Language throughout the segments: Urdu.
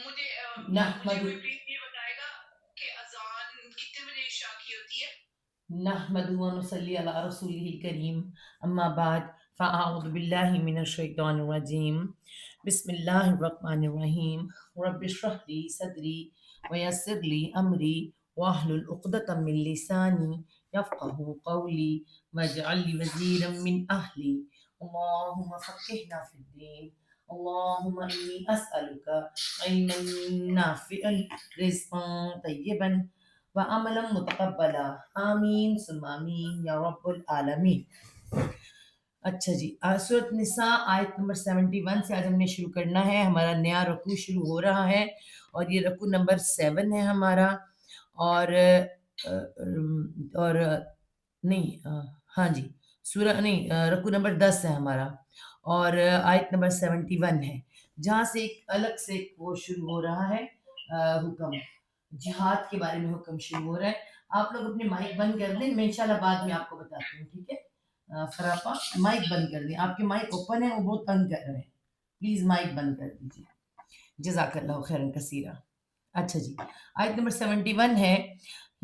نحمد مجھے کوئی پلیز یہ بتائے گا کہ اذان کتنے بجے عشاء کی ہوتی ہے؟ نحمد و نصلی علی رسولہ الکریم اما بعد فاعوذ باللہ من الشیطان الرجیم بسم اللہ الرحمن الرحیم رب اشرح لی صدری ویسر لی امری واحلل عقدۃ من لسانی یفقهوا قولی واجعل لی وزیرا من اہلی اللہم فقہنا فی الدین اللہم انی اسألک علما نافعا رزقا طیبا وعملا متقبلا آمین ثم آمین یا رب العالمین۔ اچھا جی، سورۃ نساء آیت نمبر 71 سے آج ہم نے شروع کرنا ہے۔ ہمارا نیا رکوع شروع ہو رہا ہے اور یہ رکوع نمبر 7 ہے ہمارا، اور اور نہیں ہاں جی سورہ نہیں رکوع نمبر 10 ہے ہمارا، اور آیت نمبر 71 ہے، جہاں سے ایک الگ سے وہ شروع ہو رہا ہے حکم جہاد کے بارے میں حکم شروع ہو رہا ہے۔ آپ لوگ اپنے مائک بند کر دیں، میں انشاءاللہ بعد میں آپ کو بتاتی ہوں، ٹھیک ہے؟ فراپا مائک بند کر دیں، آپ کے مائک اوپن ہیں، وہ بہت تنگ کر رہے ہیں، پلیز مائک بند کر دیجیے، جزاک اللہ خیرا کثیرا۔ اچھا جی، آیت نمبر 71 ہے،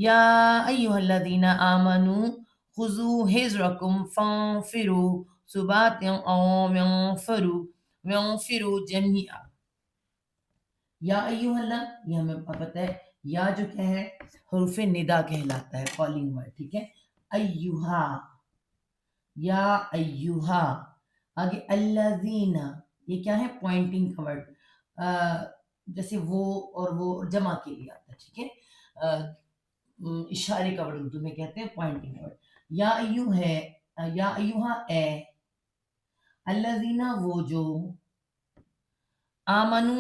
یا ایہا الذین آمنوا خذوا حذرکم فانفروا ثبات او وانفروا جمیعا۔ یا ایہا اللہ، یہ ہمیں پتہ ہے، یا جو کیا ہے حروف ندا کہلاتا ہے، کالنگ ورڈ، ٹھیک ہے؟ ایہا، یا ایہا، آگے الذین، یہ کیا ہے؟ پوائنٹنگ کا ورڈ، جیسے وہ اور وہ جمع کے لیے آتا ہے، ٹھیک ہے؟ اشارے کا ورڈ اردو میں کہتے ہیں پوائنٹنگ ورڈ۔ یا ایو ہے، یا ایوہا اے، الذین وہ جو، آمنو،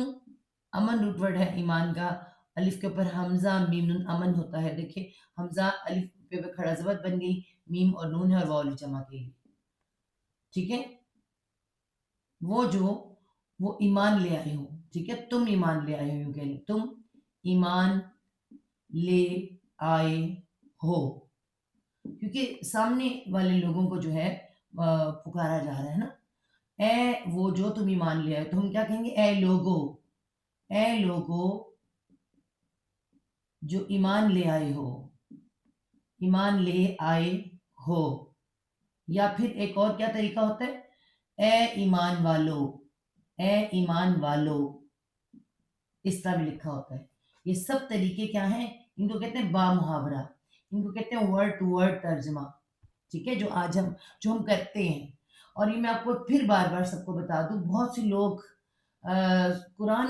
امن روٹ ورڈ ہے ایمان کا، الف کے اوپر حمزہ میم نون امن ہوتا ہے، دیکھیں حمزہ الف پہ کھڑا زبر بن گئی، میم اور نون ہے اور واو جمع کے لیے، ٹھیک ہے؟ وہ جو، وہ ایمان لے آئے ہو، ٹھیک ہے؟ تم ایمان لے آئے ہو، کہہ لیں تم ایمان لے آئے ہو، کیونکہ سامنے والے لوگوں کو جو ہے پکارا جا رہا ہے نا، اے وہ جو تم ایمان لے آئے، تو ہم کیا کہیں گے؟ اے لوگو، اے لوگو جو ایمان لے آئے ہو، ایمان لے آئے ہو۔ یا پھر ایک اور کیا طریقہ ہوتا ہے؟ اے ایمان والو، اے ایمان والو، اس طرح بھی لکھا ہوتا ہے۔ یہ سب طریقے کیا ہیں؟ ان کو کہتے ہیں با محاورہ، ان کو کہتے ہیں ورڈ ٹو ورڈ ترجمہ، ٹھیک ہے؟ جو آج ہم کرتے ہیں، اور یہ میں آپ کو پھر بار بار سب کو بتا دوں، بہت سے لوگ قرآن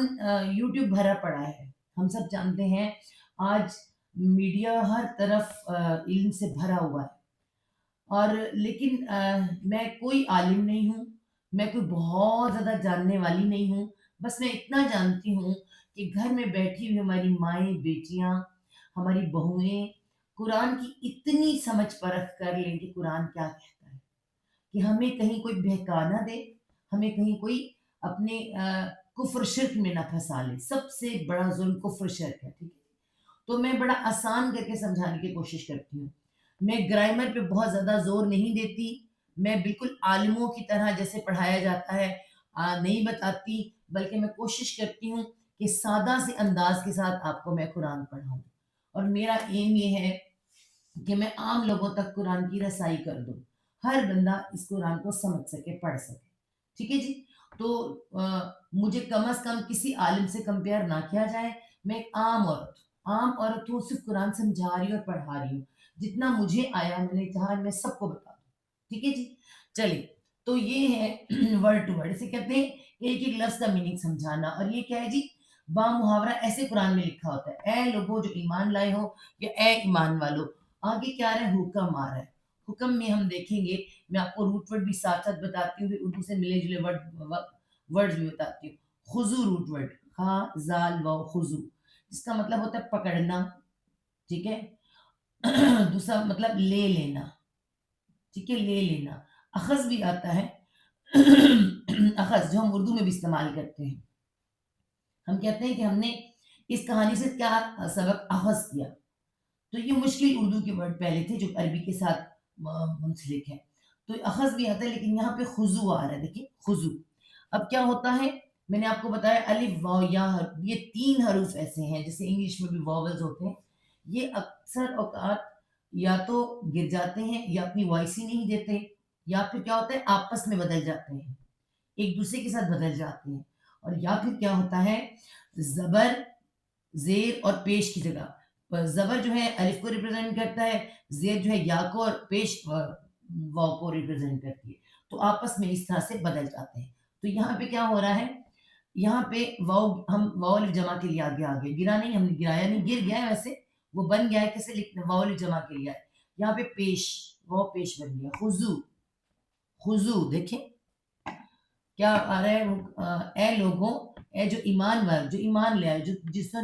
یوٹیوب بھرا پڑا ہے، ہم سب جانتے ہیں، آج میڈیا ہر طرف علم سے بھرا ہوا ہے، اور لیکن میں کوئی عالم نہیں ہوں، میں کوئی بہت زیادہ جاننے والی نہیں ہوں، بس میں اتنا جانتی ہوں کہ گھر میں بیٹھی ہوئی ہماری مائیں، بیٹیاں، ہماری بہویں قرآن کی اتنی سمجھ پرکھ کر لیں کہ قرآن کیا کہتا ہے، کہ ہمیں کہیں کوئی بہکا نہ دے، ہمیں کہیں کوئی اپنے کفر شرک میں نہ پھنسا لے۔ سب سے بڑا ظلم کفر شرک ہے، ٹھیک ہے؟ تو میں بڑا آسان کر کے سمجھانے کی کوشش کرتی ہوں، میں گرامر پہ بہت زیادہ زور نہیں دیتی، میں بالکل عالموں کی طرح جیسے پڑھایا جاتا ہے نہیں بتاتی، بلکہ میں کوشش کرتی ہوں کہ سادہ سے انداز کے ساتھ آپ کو میں قرآن پڑھاؤں، اور میرا ایم یہ ہے کہ میں عام لوگوں تک قرآن کی رسائی کر دوں، ہر بندہ اس قرآن کو سمجھ سکے، پڑھ سکے، ٹھیک ہے جی؟ تو مجھے کم از کم کسی عالم سے کمپیئر نہ کیا جائے، میں ایک عام عورت ہوں، صرف قرآن سمجھا رہی ہوں اور پڑھا رہی ہوں، جتنا مجھے آیا میں نے چاہا میں سب کو بتا دوں، ٹھیک ہے جی؟ چلیے، تو یہ ہے ورڈ ٹو ورڈ، اسے کہتے ہیں ایک ایک لفظ کا میننگ سمجھانا، اور یہ کیا ہے جی؟ با محاورہ ایسے قرآن میں لکھا ہوتا ہے، اے لوگوں جو ایمان لائے ہو، یا اے ایمان والو۔ آگے کیا آ رہا ہے؟ حکم آ رہا ہے، حکم میں ہم دیکھیں گے، میں آپ کو روٹ ورڈ بھی ساتھ ساتھ بتاتی ہوں، اردو سے ملے جلے ورڈ بھی بتاتی ہوں۔ خضو روٹ ورڈ، خا زال واو خضو، جس کا مطلب ہوتا ہے پکڑنا، ٹھیک ہے؟ دوسرا مطلب لے لینا، ٹھیک ہے؟ لے لینا۔ اخذ بھی آتا ہے، اخذ جو ہم اردو میں بھی استعمال کرتے ہیں، ہم کہتے ہیں کہ ہم نے اس کہانی سے کیا سبق اخذ کیا، تو یہ مشکل اردو کے ورڈ پہلے تھے جو عربی کے ساتھ منسلک ہے، تو اخذ بھی آتا ہے، لیکن یہاں پہ خضو آ رہا ہے، دیکھیں خضو۔ اب کیا ہوتا ہے؟ میں نے آپ کو بتایا الف واو یا یہ 3 حروف ایسے ہیں جیسے انگلش میں بھی واولز ہوتے ہیں، یہ اکثر اوقات یا تو گر جاتے ہیں یا اپنی وائس ہی نہیں دیتے، یا پھر کیا ہوتا ہے آپس میں بدل جاتے ہیں، ایک دوسرے کے ساتھ بدل جاتے ہیں، اور یا پھر کیا ہوتا ہے زبر زیر اور پیش کی جگہ زبر جو ہے الف کو ریپرزینٹ کرتا ہے، زیر جو ہے یا کو اور پیش واو کو ریپرزینٹ کرتی ہے، تو آپس میں اس طرح سے بدل جاتے ہیں۔ تو یہاں پہ کیا ہو رہا ہے، یہاں پہ واو ہم واو الف جمع کے لیے آگے آگے گرا نہیں، ہم نے گرایا نہیں، گر گیا ہے ویسے، وہ بن گیا ہے کیسے لکھنا واو الف جمع کے لیے ہے، یہاں پہ پیش واو پیش بن گیا، خضو خضو دیکھیں کیا آ رہا ہے، اے لوگوں، اے جو ایمان والے جو ایمان لے آئے، جو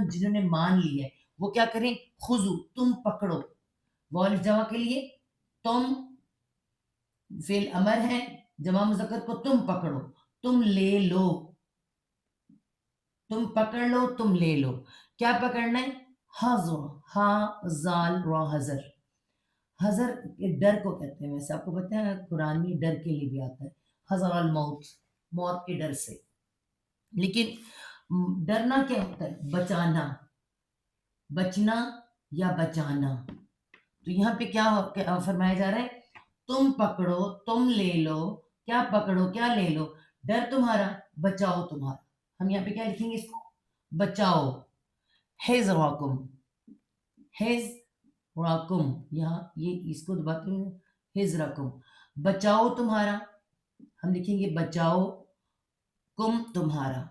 جنہوں نے مان لی ہے وہ کیا کریں، خضو تم پکڑو، واو الف جمع کے لیے تم فعل امر ہے، جمع مذکر کو تم پکڑو، تم لے لو، تم پکڑ لو، تم لے لو، کیا پکڑنا ہے، حضر، ہا زال را حضر، حضر ڈر کو کہتے ہیں، ویسے آپ کو پتہ ہے قرآن میں ڈر کے لیے بھی آتا ہے، حضر الموت، موت کے ڈر سے، لیکن ڈرنا کیا ہوتا ہے، بچانا، بچنا یا بچانا، تو یہاں پہ کیا فرمایا جا رہا ہے، تم پکڑو، تم لے لو، کیا پکڑو کیا لے لو، ڈر تمہارا، بچاؤ تمہارا، ہم یہاں پہ کیا لکھیں گے اس کو، بچاؤ، حذرکم، حذرکم، یہاں یہ اس کو دباتے ہیں، حذرکم، بچاؤ تمہارا، ہم لکھیں گے بچاؤ کم تمہارا،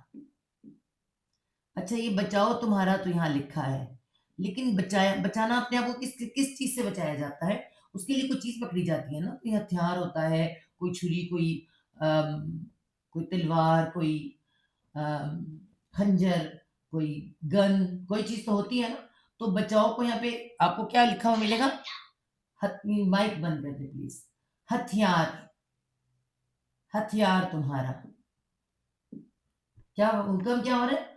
اچھا یہ بچاؤ تمہارا تو یہاں لکھا ہے، لیکن بچانا اپنے آپ کو کس چیز سے بچایا جاتا ہے، اس کے لیے کوئی چیز پکڑی جاتی ہے نا، کوئی ہتھیار ہوتا ہے، کوئی چھری، کوئی تلوار، کوئی خنجر، کوئی گن، کوئی چیز تو ہوتی ہے نا، تو بچاؤ کو یہاں پہ آپ کو کیا لکھا ہوا ملے گا، مائک بند کر دے پلیز، ہتھیار، ہتھیار تمہارا، کیا حکم کیا ہو رہا ہے،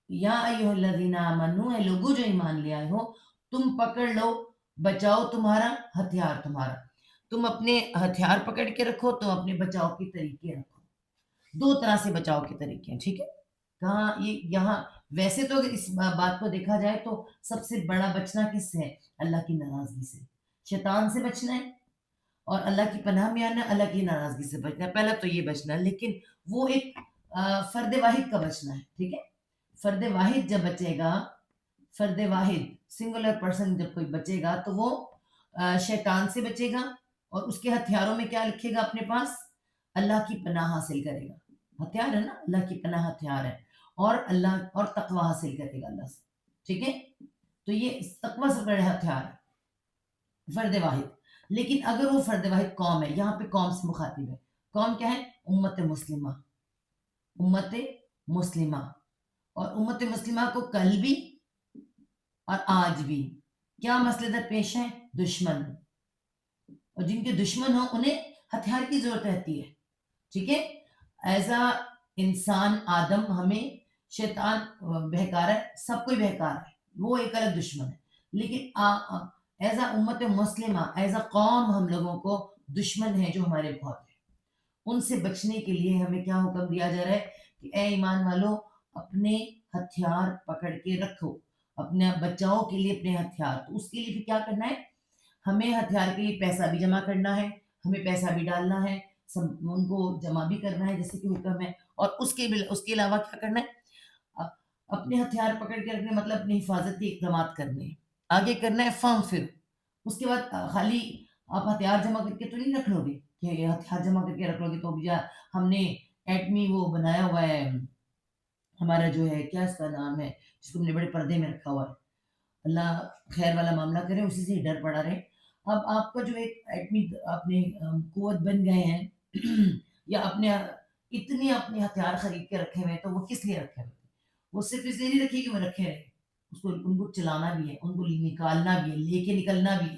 یا ایھا الذین آمنو، اے لوگو جو ایمان لے آئے ہو، تم پکڑ لو، بچاؤ تمہارا، ہتھیار تمہارا، تم اپنے ہتھیار پکڑ کے رکھو، تم اپنے بچاؤ کے طریقے رکھو، دو طرح سے بچاؤ کے طریقے ہیں، ٹھیک ہے، کہاں یہ یہاں ویسے تو اگر اس بات کو دیکھا جائے تو سب سے بڑا بچنا کس سے ہے، اللہ کی ناراضگی سے، شیطان سے بچنا ہے، اور اللہ کی پناہ میں آنا، اللہ کی ناراضگی سے بچنا ہے، پہلا تو یہ بچنا ہے، لیکن وہ ایک فرد واحد کا بچنا ہے، ٹھیک ہے، فرد واحد جب بچے گا، فرد واحد سنگولر پرسن جب کوئی بچے گا تو وہ شیطان سے بچے گا، اور اس کے ہتھیاروں میں کیا لکھے گا اپنے پاس، اللہ کی پناہ حاصل کرے گا، ہتھیار ہے نا، اللہ کی پناہ ہتھیار ہے، اور اللہ اور تقوی حاصل کرے گا اللہ سے، ٹھیک ہے، تو یہ تقوی سے بڑے ہتھیار ہے، فرد واحد، لیکن اگر وہ فرد واحد قوم ہے، یہاں پہ قوم سے مخاطب ہے، قوم کیا ہے، امت مسلمہ، امت مسلمہ، اور امت مسلمہ کو کل بھی اور آج بھی کیا مسئلے درپیش ہیں، دشمن، اور جن کے دشمن ہوں انہیں ہتھیار کی ضرورت رہتی ہے، ٹھیک ہے، ایز اے انسان آدم ہمیں شیطان بہکا رہا ہے، سب کوئی بہکا رہا ہے، وہ ایک الگ دشمن ہے، لیکن ایز اے امت مسلمہ، ایز اے قوم ہم لوگوں کو دشمن ہے جو ہمارے بہت ہیں، ان سے بچنے کے لیے ہمیں کیا حکم دیا جا رہا ہے کہ اے ایمان والو، اپنے ہتھیار پکڑ کے رکھو، اپنے بچاؤ کے لیے اپنے ہتھیار، تو اس کے لیے بھی کیا کرنا ہے، ہمیں ہتھیار کے لیے پیسہ بھی جمع کرنا ہے، ہمیں پیسہ بھی ڈالنا ہے، ان کو جمع بھی کرنا ہے جیسے کہ حکم ہے، اور اس کے علاوہ کیا کرنا ہے، اپنے ہتھیار پکڑ کے رکھنے مطلب اپنی حفاظت کے اقدامات کرنے ہیں، آگے کرنا ہے فم پھر، اس کے بعد خالی آپ ہتھیار جمع کر کے تو نہیں رکھ لو گے کہ یہ ہتھیار جمع کر کے رکھ لو گے تو ہم نے ایٹمی وہ بنایا ہوا ہے، ہمارا جو ہے کیا اس کا نام ہے جس کو ہم نے بڑے پردے میں رکھا ہوا ہے، اللہ خیر والا معاملہ کرے، اسی سے ڈر پڑا رہے، اب آپ کا جو ایک ایٹمی اپنے قوت بن گئے ہیں یا اپنے اتنے اپنے ہتھیار خرید کے رکھے ہوئے ہیں تو وہ کس لیے رکھے ہوئے، وہ صرف اس لیے نہیں رکھے کہ وہ رکھے رہے، اس کو ان کو چلانا بھی ہے، ان کو نکالنا بھی ہے، لے کے نکلنا بھی ہے،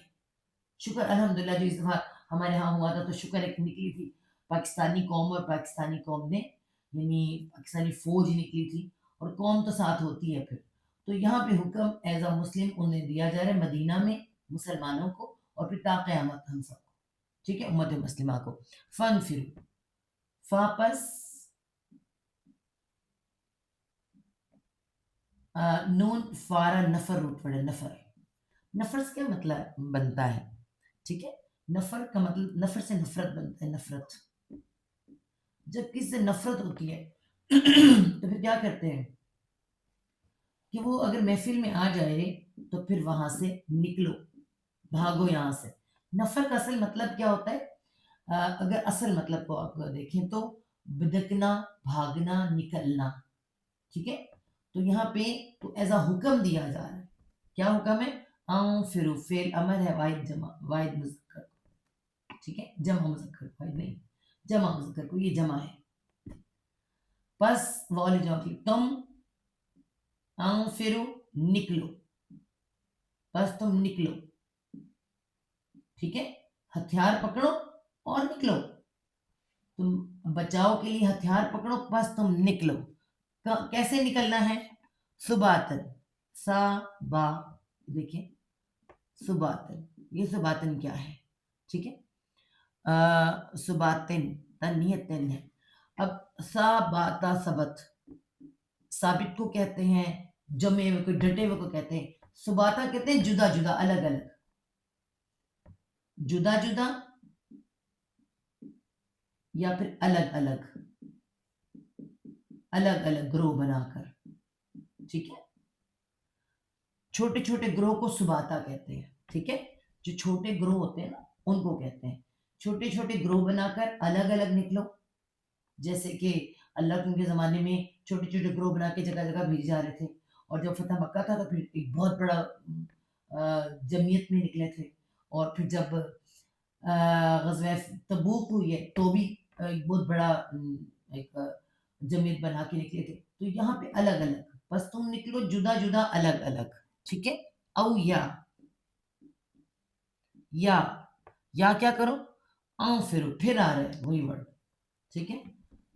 شکر الحمدللہ جو اس دفعہ ہمارے ہاں ہوا تھا تو شکر ایک نکلی تھی پاکستانی قوم، اور پاکستانی قوم نے یعنی پاکستانی فوج نکلی تھی، اور قوم تو ساتھ ہوتی ہے پھر، تو یہاں پہ حکم ایز اے مسلم انہیں دیا جا رہا ہے مدینہ میں مسلمانوں کو، اور پھر تا قیامت ہم سب کو، ٹھیک ہے، امت مسلمہ کو، فن پھر، فاپس نون فارا نفر روٹ ورڈ ہے. نفر، نفر سے کیا مطلب بنتا ہے؟ ٹھیک ہے، نفر کا مطلب نفر سے نفرت بنتا ہے. نفرت، جب کسی سے نفرت ہوتی ہے تو پھر کیا کرتے ہیں کہ وہ اگر محفل میں آ جائے تو پھر وہاں سے نکلو، بھاگو یہاں سے. نفر کا اصل مطلب کیا ہوتا ہے؟ اگر اصل مطلب کو آپ دیکھیں تو بدکنا، بھاگنا، نکلنا. ٹھیک ہے، تو یہاں پہ تو ایز اے حکم دیا جا رہا ہے. کیا حکم ہے؟ انفرو، فعل امر ہے، واحد جمع، واحد مذکر. ٹھیک ہے، جمع مذکر، واحد نہیں، جمع مذکر کو، یہ جمع ہے. پس والی جمع کی تم انفرو، نکلو، بس تم نکلو. ٹھیک ہے، ہتھیار پکڑو اور نکلو. تم بچاؤ کے لیے ہتھیار پکڑو، بس تم نکلو. کیسے نکلنا ہے؟ سباتن، سا با، دیکھیں سباتن، یہ سباتن کیا ہے؟ ٹھیک ہے، سباتن تنیت تن ہے. اب سا باتا سبت، ثابت کو کہتے ہیں، جمے ہوئے کو، ڈٹے ہوئے کو کہتے ہیں. سباتا کہتے ہیں جدا جدا، الگ الگ، جدا جدا یا پھر الگ الگ، الگ الگ گروہ بنا کر. ٹھیک ہے، چھوٹے چھوٹے گروہ کو سباتا کہتے ہیں. ٹھیک ہے، جو چھوٹے گروہ ہوتے ہیں نا ان کو کہتے ہیں. چھوٹے چھوٹے گروہ بنا کر الگ الگ نکلو. جیسے کہ اللہ کے زمانے میں چھوٹے چھوٹے گروہ بنا کے جگہ جگہ بھیجے جا رہے تھے، اور جب فتح مکہ تھا تو پھر ایک بہت بڑا جمعیت میں نکلے تھے. اور پھر جب غزوہ تبوک ہوئی ہے تو بھی ایک بہت بڑا ایک جمعیت بنا کے نکلے تھے. تو یہاں پہ الگ الگ، بس تم نکلو جدا جدا، الگ الگ. ٹھیک ہے، او یا کیا کرو؟ انفرو، پھر آ رہا ہے وہی ورڈ. ٹھیک ہے،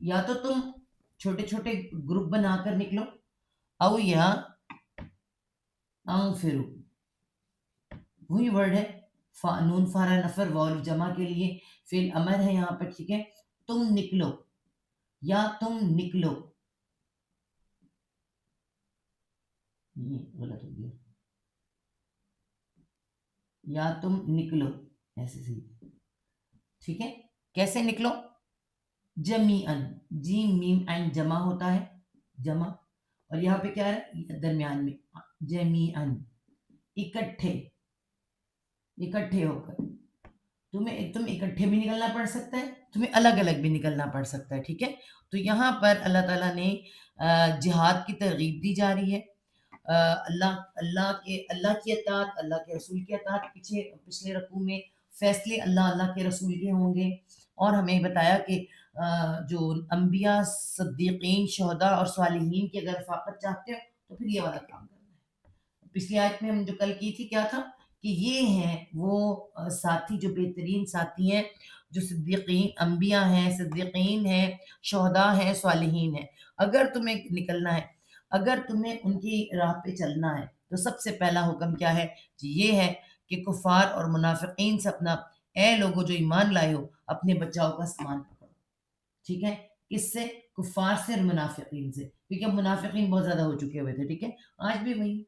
یا تو تم چھوٹے چھوٹے گروپ بنا کر نکلو، او یا انفرو، وہی ورڈ ہے. نون فارا نفر واو جمع کے لیے فعل امر ہے یہاں پر. ٹھیک ہے، تم نکلو یا تم نکلو. یہ غلط ہو گیا، یا تم نکلو، ایسے صحیح. ٹھیک ہے، کیسے نکلو؟ جمیعن، جیم میم این جمع ہوتا ہے، جمع. اور یہاں پہ کیا ہے درمیان میں؟ جمیعن، اکٹھے، اکٹھے ہو کر. تم اکٹھے بھی نکلنا پڑ سکتا ہے، تمہیں الگ الگ بھی نکلنا پڑ سکتا ہے. ٹھیک ہے، تو یہاں پر اللہ تعالیٰ نے جہاد کی ترغیب دی جا رہی ہے. اللہ کی اطاعت، اللہ کے رسول کی اطاعت. پچھلے رکوع میں فیصلے اللہ کے رسول کے ہوں گے، اور ہمیں بتایا کہ جو انبیاء، صدیقین، شہداء اور صالحین کی اگر رفاقت چاہتے ہو تو پھر یہ والا کام کرنا ہے. پچھلی آیت میں ہم جو کل کی تھی کیا تھا کہ یہ ہیں وہ ساتھی جو بہترین ساتھی ہیں، جو صدیقین انبیاء ہیں، صدیقین ہیں، شہداء ہیں، صالحین ہیں. اگر تمہیں نکلنا ہے، اگر تمہیں ان کی راہ پہ چلنا ہے تو سب سے پہلا حکم کیا ہے؟ یہ ہے کہ کفار اور منافقین سے اپنا، اے لوگوں جو ایمان لائے ہو، اپنے بچاؤ کا سامان پکڑو. ٹھیک ہے، کس سے؟ کفار سے اور منافقین سے، کیونکہ منافقین بہت زیادہ ہو چکے ہوئے تھے. ٹھیک ہے، آج بھی وہی.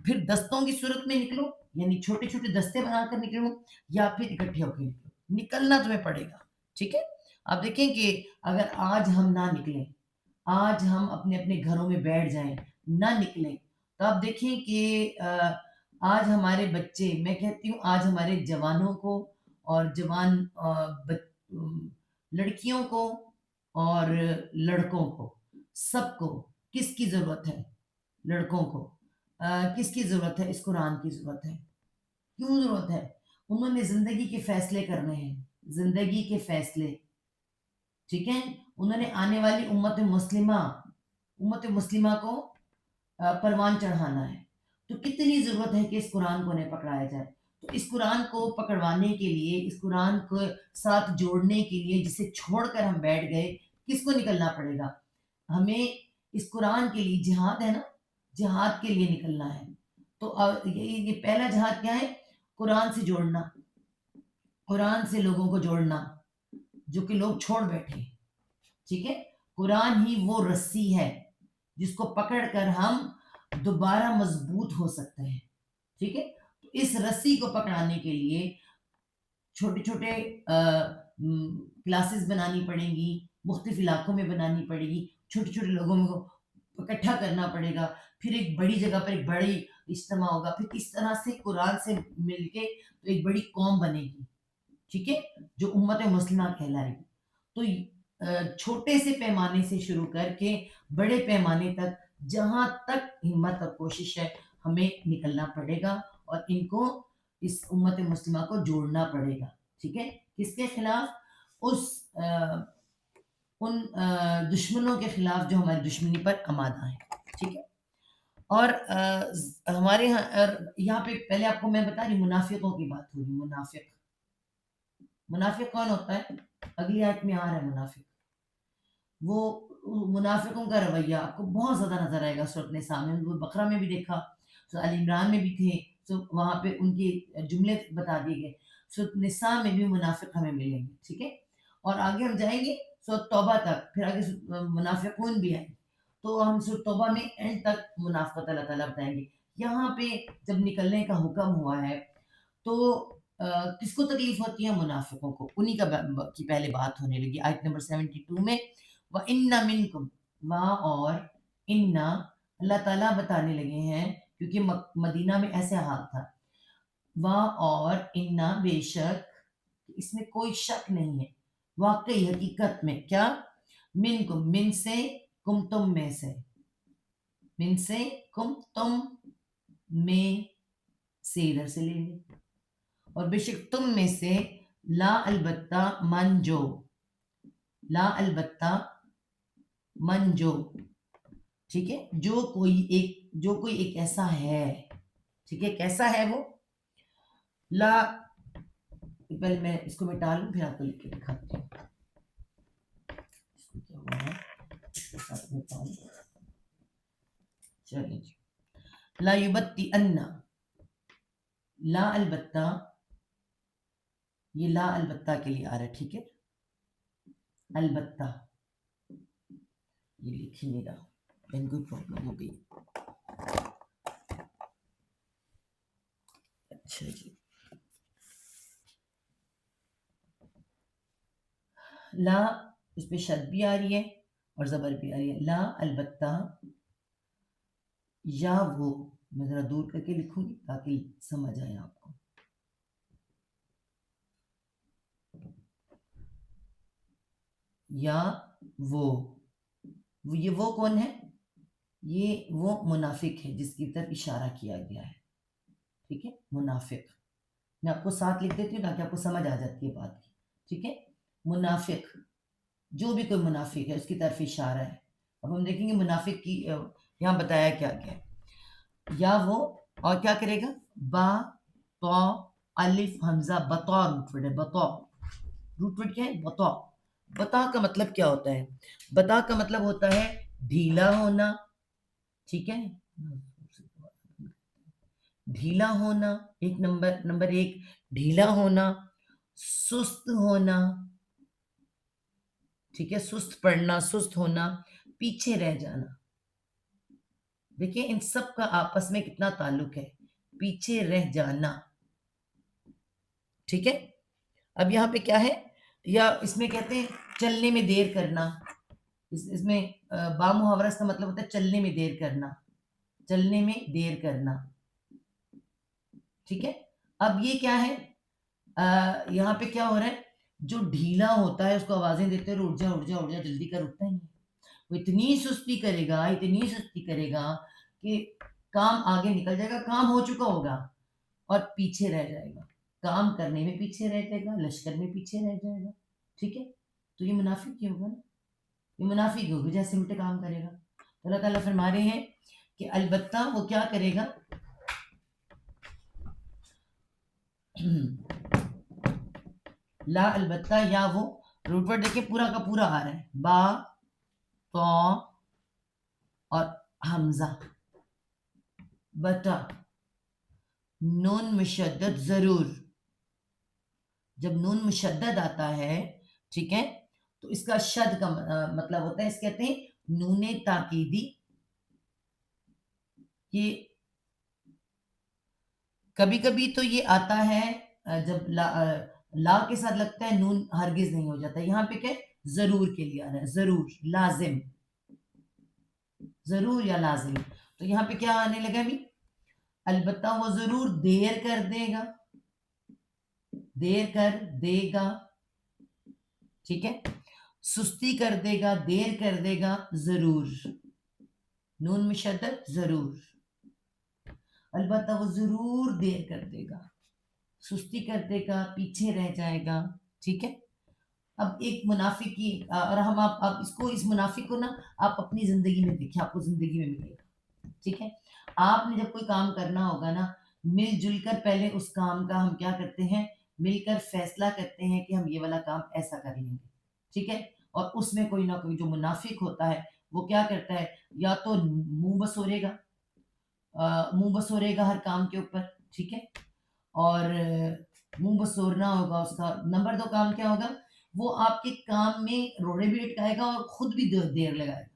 پھر دستوں کی صورت میں نکلو، یعنی چھوٹے چھوٹے دستے بنا کر نکلو، یا پھر اکٹھے ہو کے نکلو. نکلنا تمہیں پڑے گا. ٹھیک ہے، آپ دیکھیں کہ اگر آج ہم نہ نکلیں، آج ہم اپنے اپنے گھروں میں بیٹھ جائیں، نہ نکلیں، تو آپ دیکھیں کہ آج ہمارے بچے، میں کہتی ہوں آج ہمارے جوانوں کو اور جوان لڑکیوں کو اور لڑکوں کو، سب کو کس کی ضرورت ہے؟ لڑکوں کو کس کی ضرورت ہے؟ اس قرآن کی ضرورت ہے. کیوں ضرورت ہے؟ انہوں نے زندگی کے فیصلے کرنے ہیں، زندگی کے فیصلے. ٹھیک ہے، انہوں نے آنے والی امت مسلمہ کو پروان چڑھانا ہے. تو کتنی ضرورت ہے کہ اس قرآن کو انہیں پکڑایا جائے. تو اس قرآن کو پکڑوانے کے لیے، اس قرآن کو ساتھ جوڑنے کے لیے، جسے چھوڑ کر ہم بیٹھ گئے، کس کو نکلنا پڑے گا؟ ہمیں اس قرآن کے لیے، جہاد ہے نا، جہاد کے لیے نکلنا ہے. تو یہ پہلا جہاد کیا ہے؟ قرآن سے جوڑنا، قرآن سے لوگوں کو جوڑنا جو کہ لوگ چھوڑ بیٹھے. ٹھیک ہے، قرآن ہی وہ رسی ہے جس کو پکڑ کر ہم دوبارہ مضبوط ہو سکتا ہے. ٹھیک ہے. تو اس رسی کو پکڑانے کے لیے چھوٹے چھوٹے کلاسز بنانی پڑیں گی، مختلف علاقوں میں بنانی پڑے گی، چھوٹے چھوٹے لوگوں کو اکٹھا کرنا پڑے گا، پھر ایک بڑی جگہ پر ایک بڑی اجتماع ہوگا، پھر اس طرح سے قرآن سے مل کے تو ایک بڑی قوم بنے گی. ٹھیک ہے. جو امت مسلمہ کہلائے گی. تو چھوٹے سے پیمانے سے شروع کر کے بڑے پیمانے تک جہاں تک ہمت اور کوشش ہے ہمیں نکلنا پڑے گا، اور ان کو اس امت مسلمہ کو جوڑنا پڑے گا. ٹھیک ہے. کس کے خلاف؟ ان دشمنوں کے خلاف جو ہماری دشمنی پر آمادہ ہیں. ٹھیک ہے. اور ہمارے یہاں پہ پہلے آپ کو میں بتا رہی منافقوں کی بات ہو رہی. منافق کون ہوتا ہے؟ اگلی آیت میں آ رہا ہے منافق. وہ منافقوں کا رویہ آپ کو بہت زیادہ نظر آئے گا سورۃ نساء میں. وہ بقرہ میں بھی دیکھا، سورۃ آل عمران میں بھی تھے، تو وہاں پہ ان کے جملے بتا دیے گئے. سورۃ نساء میں بھی منافق ہمیں ملیں گے. ٹھیک ہے. اور آگے ہم جائیں گے سورۃ توبہ تک، پھر آگے منافقون بھی آئیں. تو ہم سورۃ توبہ میں اینڈ تک منافقت اللہ تعالیٰ بتائیں گے. یہاں پہ جب نکلنے کا حکم ہوا ہے تو کس کو تکلیف ہوتی ہے؟ منافقوں کو. انہی کی پہلے بات ہونے لگی آیت نمبر 72 میں. وَإِنَّ مِنْكُمْ، وہاں اور اِنَّا اللہ تعالیٰ بتانے لگے ہیں کیونکہ مدینہ میں ایسے حال تھا. وہاں اور اِنَّا بے شک، اس میں کوئی شک نہیں ہے، واقعی حقیقت میں. کیا؟ منکم، من سے، کم تم میں سے، من سے کم تم میں سے ادھر سے لیں گے، اور بے شک تم میں سے، لا البتہ من جو، لا البتہ من جو. ٹھیک ہے. جو کوئی ایک ایسا ہے. ٹھیک ہے. کیسا ہے وہ؟ لا، پہلے میں اس کو مٹا لوں پھر آپ کو لکھ کے دکھاتی ہوں. کیا ہوا ہے؟ چلیے جی. لا یبتی ان، لا البتہ، یہ لا البتہ کے لیے آ رہا ہے. ٹھیک ہے. البتہ یہ لکھیے گا، ان کو پرابلم ہو گئی. اچھا جی. لا، اس پہ شد بھی آ رہی ہے اور زبر بھی آ رہی ہے. لا البتہ، یا وہ، میں ذرا دور کر کے لکھوں گی تاکہ سمجھ آئے آپ کو. یا وہ، یہ وہ کون ہے؟ یہ وہ منافق ہے جس کی طرف اشارہ کیا گیا ہے. ٹھیک ہے. منافق، میں آپ کو ساتھ لکھ دیتی ہوں تاکہ آپ کو سمجھ آ جاتی ہے بات کی. ٹھیک ہے. منافق، جو بھی کوئی منافق ہے اس کی طرف اشارہ ہے. اب ہم دیکھیں گے منافق کی یہاں بتایا کیا گیا ہے. یا وہ، اور کیا کرے گا؟ با، تو، الف، حمزہ، بطا روٹ ورڈ ہے. بطا روٹ ورڈ کیا ہے؟ بطا. بطا کا مطلب کیا ہوتا ہے؟ بطا کا مطلب ہوتا ہے ڈھیلا ہونا. ٹھیک ہے. ڈھیلا ہونا، ایک نمبر ایک ڈھیلا ہونا، سست ہونا. ٹھیک ہے. سست پڑنا، سست ہونا، پیچھے رہ جانا. دیکھیں ان سب کا آپس میں کتنا تعلق ہے. پیچھے رہ جانا. ٹھیک ہے. اب یہاں پہ کیا ہے؟ یا اس میں کہتے ہیں چلنے میں دیر کرنا. اس میں با محاورہ کا مطلب ہوتا ہے چلنے میں دیر کرنا، چلنے میں دیر کرنا. ٹھیک ہے. اب یہ کیا ہے؟ یہاں پہ کیا ہو رہا ہے؟ جو ڈھیلا ہوتا ہے اس کو آوازیں دیتے ہیں اٹھ جا اٹھ جا اٹھ جا، جلدی کر. اٹھتا ہی نہیں. وہ اتنی سستی کرے گا، اتنی سستی کرے گا کہ کام آگے نکل جائے گا، کام ہو چکا ہوگا اور پیچھے رہ جائے گا. کام کرنے میں پیچھے رہ جائے گا، لشکر میں پیچھے رہ جائے گا. ٹھیک ہے. تو یہ منافق ہی ہوگا نا. یہ منافق ہی ہوگا جیسے الٹے کام کرے گا. تو اللہ تعالیٰ فرما رہے ہیں کہ البتہ وہ کیا کرے گا؟ لا البتہ، یا وہ، روٹ ورڈ دیکھیں پورا کا پورا آ رہا ہے. با، تو اور حمزہ، بتا، نون مشدد ضرور. جب نون مشدد آتا ہے، ٹھیک ہے، تو اس کا شد کا مطلب ہوتا ہے، اس کہتے ہیں نون تاکیدی کہ کبھی کبھی تو یہ آتا ہے جب لا کے ساتھ لگتا ہے نون ہرگز نہیں ہو جاتا. یہاں پہ کیا ضرور کے لیے آ رہا ہے, ضرور لازم, ضرور یا لازم. تو یہاں پہ کیا آنے لگا ابھی, البتہ وہ ضرور دیر کر دے گا, دیر کر دے گا, ٹھیک ہے. سستی کر دے گا, دیر کر دے گا, ضرور, نون مشدد ضرور, البتہ وہ ضرور دیر کر دے گا, سستی کر دے گا, پیچھے رہ جائے گا, ٹھیک ہے. اب ایک منافق کی, اور ہم آپ اس کو, اس منافق کو نا آپ اپنی زندگی میں دیکھیں, آپ کو زندگی میں ملے گا, ٹھیک ہے. آپ نے جب کوئی کام کرنا ہوگا نا, مل جل کر پہلے اس کام کا ہم کیا کرتے ہیں, مل کر فیصلہ کرتے ہیں کہ ہم یہ والا کام ایسا کر لیں گے, ٹھیک ہے. اور اس میں کوئی نہ کوئی جو منافق ہوتا ہے وہ کیا کرتا ہے, یا تو منہ بسورے گا, منہ بسورے گا ہر کام کے اوپر, ٹھیک ہے. اور منہ بسورنا ہوگا اس کا. نمبر 2 کام کیا ہوگا, وہ آپ کے کام میں روڑے بھی لٹکائے گا اور خود بھی دیر لگائے گا,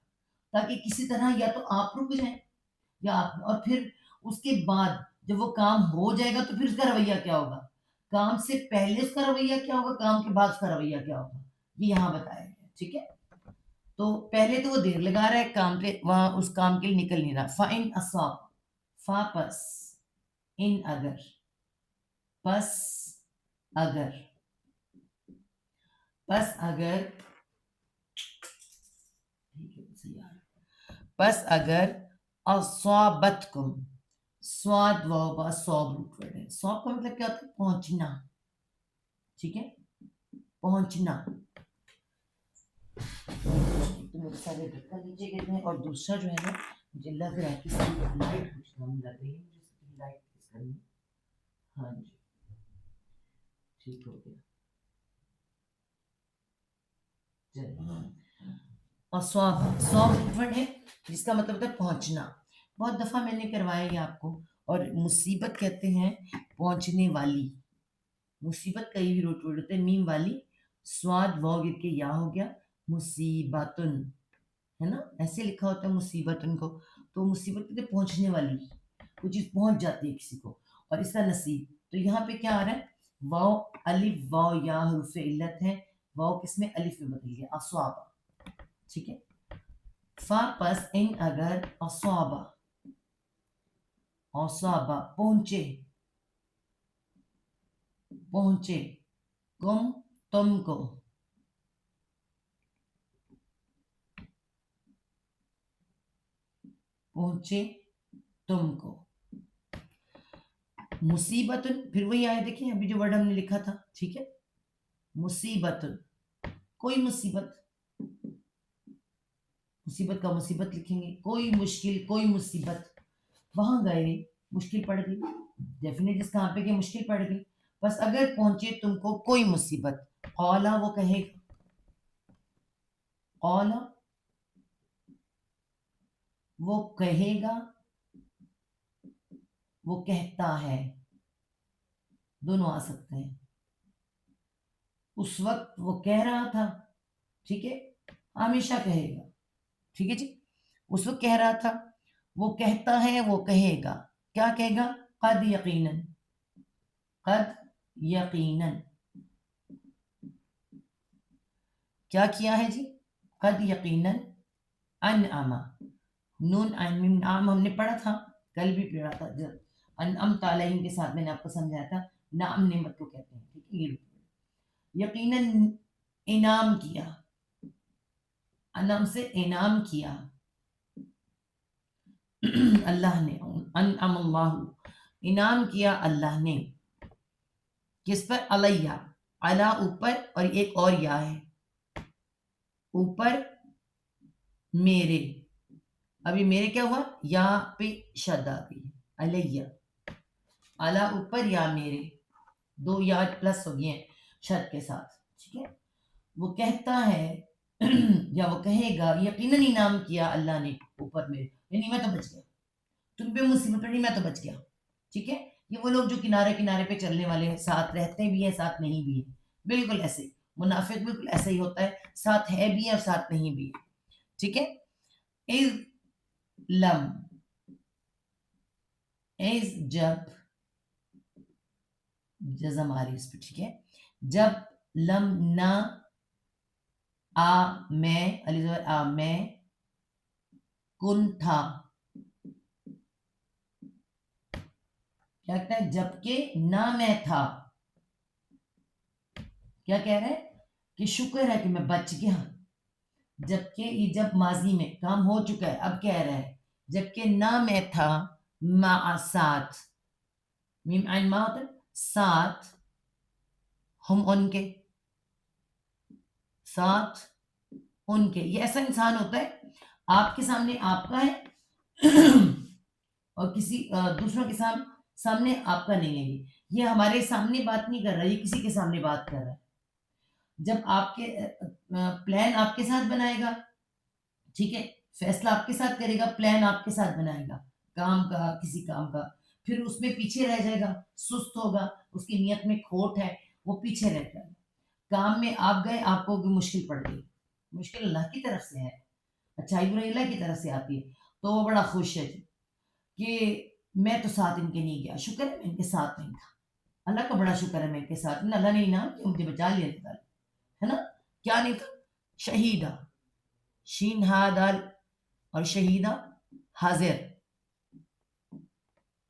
تاکہ کسی طرح یا تو آپ رک جائیں یا آپ, اور پھر اس کے بعد جب وہ کام ہو جائے گا تو پھر اس کا رویہ کیا ہوگا, کام سے پہلے اس کا رویہ کیا ہوگا, کام کے بعد اس کا رویہ کیا ہوگا, یہ یہاں بتایا گیا, ٹھیک ہے. تو پہلے تو وہ دیر لگا رہا ہے کام پہ, وہاں اس کام کے لیے نکل نہیں رہا. فَإِنْ أَصَابَ, فا پس, ان اگر, پس اگر, پس اگر, پس اگر, اصابتکم, سواد واو با صوب روٹ ورڈ ہے. صوب کا مطلب کیا ہوتا ہے, پہنچنا, ٹھیک ہے, پہنچنا. تو میرے سارے ڈھکا نیچے گر گئے. اور دوسرا جو ہے نا, مجھے لگ رہا ہے کہ لائٹ کچھ کم لگ رہی ہے, مجھے لائٹ کس کرنی. ہاں جی, ٹھیک ہو گیا. اور صوب ورڈ ہے جس کا مطلب ہوتا ہے پہنچنا. بہت دفعہ میں نے کروایا یہ آپ کو. اور مصیبت کہتے ہیں پہنچنے والی, مصیبت کا یہ بھی روٹ ورڈ ہوتا ہے, میم والی, سواد واو گر کے یا ہو گیا, مصیبتن, ہے نا, ایسے لکھا ہوتا ہے مصیبتن کو. تو مصیبت کہتے ہیں پہنچنے والی, کوئی چیز پہنچ جاتی ہے کسی کو. اور اس کا نصیب, تو یہاں پہ کیا آ رہا ہے, واو الف واو یا حروف علت ہے, واو کس میں, الف میں بدل گیا, اصوابہ, ٹھیک ہے. فا پس ان اگر, اصابہ, اصابہ پہنچے, پہنچے, کم تم کو, پہنچے تم کو. مصیبت, پھر وہی آئے دیکھیں ابھی جو ورڈ ہم نے لکھا تھا, ٹھیک ہے. مصیبت, کوئی مصیبت, مصیبت کا مصیبت لکھیں گے. کوئی مشکل, کوئی مصیبت, وہاں گئے مشکل پڑ گئی, ڈیفینیٹ اس کہاں پہ کہ مشکل پڑ گئی. بس اگر پہنچے تم کو کوئی مصیبت, قولا وہ کہے گا, قولا وہ کہے گا, وہ کہتا ہے, دونوں آ سکتے ہیں. اس وقت وہ کہہ رہا تھا, ٹھیک ہے, ہمیشہ کہے گا, ٹھیک ہے جی. اس وقت کہہ رہا تھا, وہ کہتا ہے, وہ کہے گا, کیا کہے گا, قد یقیناً, قد یقیناً, کیا کیا ہے جی, قد یقیناً, انعم, نون عین میم نام ہم نے پڑھا تھا, کل بھی پڑھا تھا, جب انعمت علیہم کے ساتھ میں نے آپ کو سمجھایا تھا, نعم نعمت کو کہتے ہیں, ٹھیک ہے. یہ یقیناً انعام کیا, انعم سے انعام کیا اللہ نے, انعم اللہ, انعام کیا اللہ نے, کس پر, علیہ, علی اوپر, اور ایک اور یا ہے, اوپر میرے. ابھی میرے کیا ہوا, یا پہ شد آ گئی, علیہ, علی اوپر, یا میرے, دو یا پلس ہو گئے ہیں شد کے ساتھ, ٹھیک ہے. وہ کہتا ہے یا وہ کہے گا, یقیناً انعام کیا اللہ نے اوپر میرے, یعنی میں تو بچ گیا, تم پہ مصیبت پڑی, میں تو بچ گیا, ٹھیک ہے. یہ وہ لوگ جو کنارے کنارے پہ چلنے والے ہیں, ساتھ رہتے بھی ہیں ساتھ نہیں بھی ہیں, بالکل ایسے. منافق بالکل ایسا ہی ہوتا ہے, ساتھ ہے بھی ہے اور ساتھ نہیں بھی ہے, ٹھیک ہے. اذ لم, از جب جزم آ رہی اس پہ، ٹھیک ہے. جب لم نہ آ میں علی زبر آ میں کن تھا، کیا کہتا ہے جبکہ نہ میں تھا. کیا کہہ رہے کہ شکر ہے کہ میں بچ گیا، جبکہ یہ جب ماضی میں کام ہو چکا ہے. اب کہہ رہا ہے جبکہ نہ میں تھا مع ساتھ، میم عین ما ہوتا ہے ساتھ، ہم ان کے ساتھ ان کے. یہ ایسا انسان ہوتا ہے آپ کے سامنے آپ کا ہے اور کسی دوسروں کے سامنے آپ کا نہیں ہے. یہ ہمارے سامنے بات نہیں کر رہا، یہ کسی کے سامنے بات کر رہا ہے. جب آپ کے پلان آپ کے ساتھ بنائے گا، ٹھیک ہے، فیصلہ آپ کے ساتھ کرے گا، پلان آپ کے ساتھ بنائے گا کام کا، کسی کام کا، پھر اس میں پیچھے رہ جائے گا، سست ہوگا، اس کی نیت میں کھوٹ ہے، وہ پیچھے رہ جائے گا. کام میں آپ گئے، آپ کو بھی مشکل پڑ گئی، مشکل اللہ کی طرف سے ہے، اچھائی برائی اللہ کی طرف سے آتی ہے، تو وہ بڑا خوش ہے کہ میں تو ساتھ ان کے نہیں گیا، شکر ہے میں ان کے ساتھ نہیں تھا. اللہ کا بڑا شکر ہے میں ان کے ساتھ، اللہ نے انعام کیا، مجھے بچا لیا ہے نا. کیا نہیں تھا؟ شہیدہ، شین ہا دال اور شہیدہ حاضر،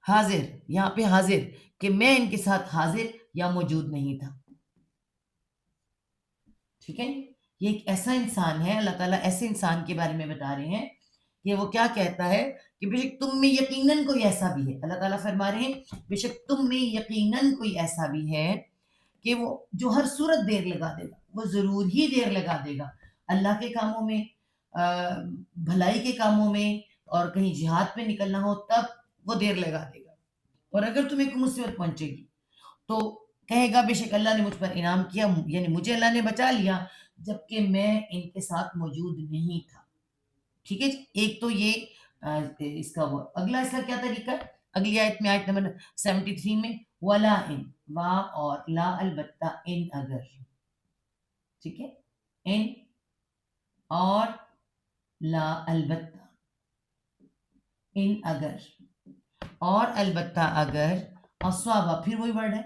حاضر یہاں پہ حاضر کہ میں ان کے ساتھ حاضر یا موجود نہیں تھا. ٹھیک ہے، یہ ایک ایسا انسان ہے، اللہ تعالیٰ ایسے انسان کے بارے میں بتا رہے ہیں کہ وہ کیا کہتا ہے کہ بے شک تم میں یقیناً کوئی ایسا بھی ہے. اللہ تعالیٰ فرما رہے ہیں بے شک تم میں یقیناً کوئی ایسا بھی ہے کہ وہ جو ہر صورت دیر لگا دے گا، وہ ضرور ہی دیر لگا دے گا اللہ کے کاموں میں، بھلائی کے کاموں میں، اور کہیں جہاد پہ نکلنا ہو تب وہ دیر لگا دے گا. اور اگر تمہیں کوئی مصیبت پہنچے گی تو کہے گا بے شک اللہ نے مجھ پر انعام کیا، یعنی مجھے اللہ نے بچا لیا جبکہ میں ان کے ساتھ موجود نہیں تھا. ٹھیک ہے جی. ایک تو یہ اس کا وہ اگلا اس کا کیا طریقہ ہے، اگلی آیت میں، آیت نمبر 73 میں ولا ان، وا اور لا البتہ، ان اگر، ٹھیک ہے، ان اور لا البتہ، ان اگر اور البتہ اگر، اصوابہ پھر وہی ورڈ ہے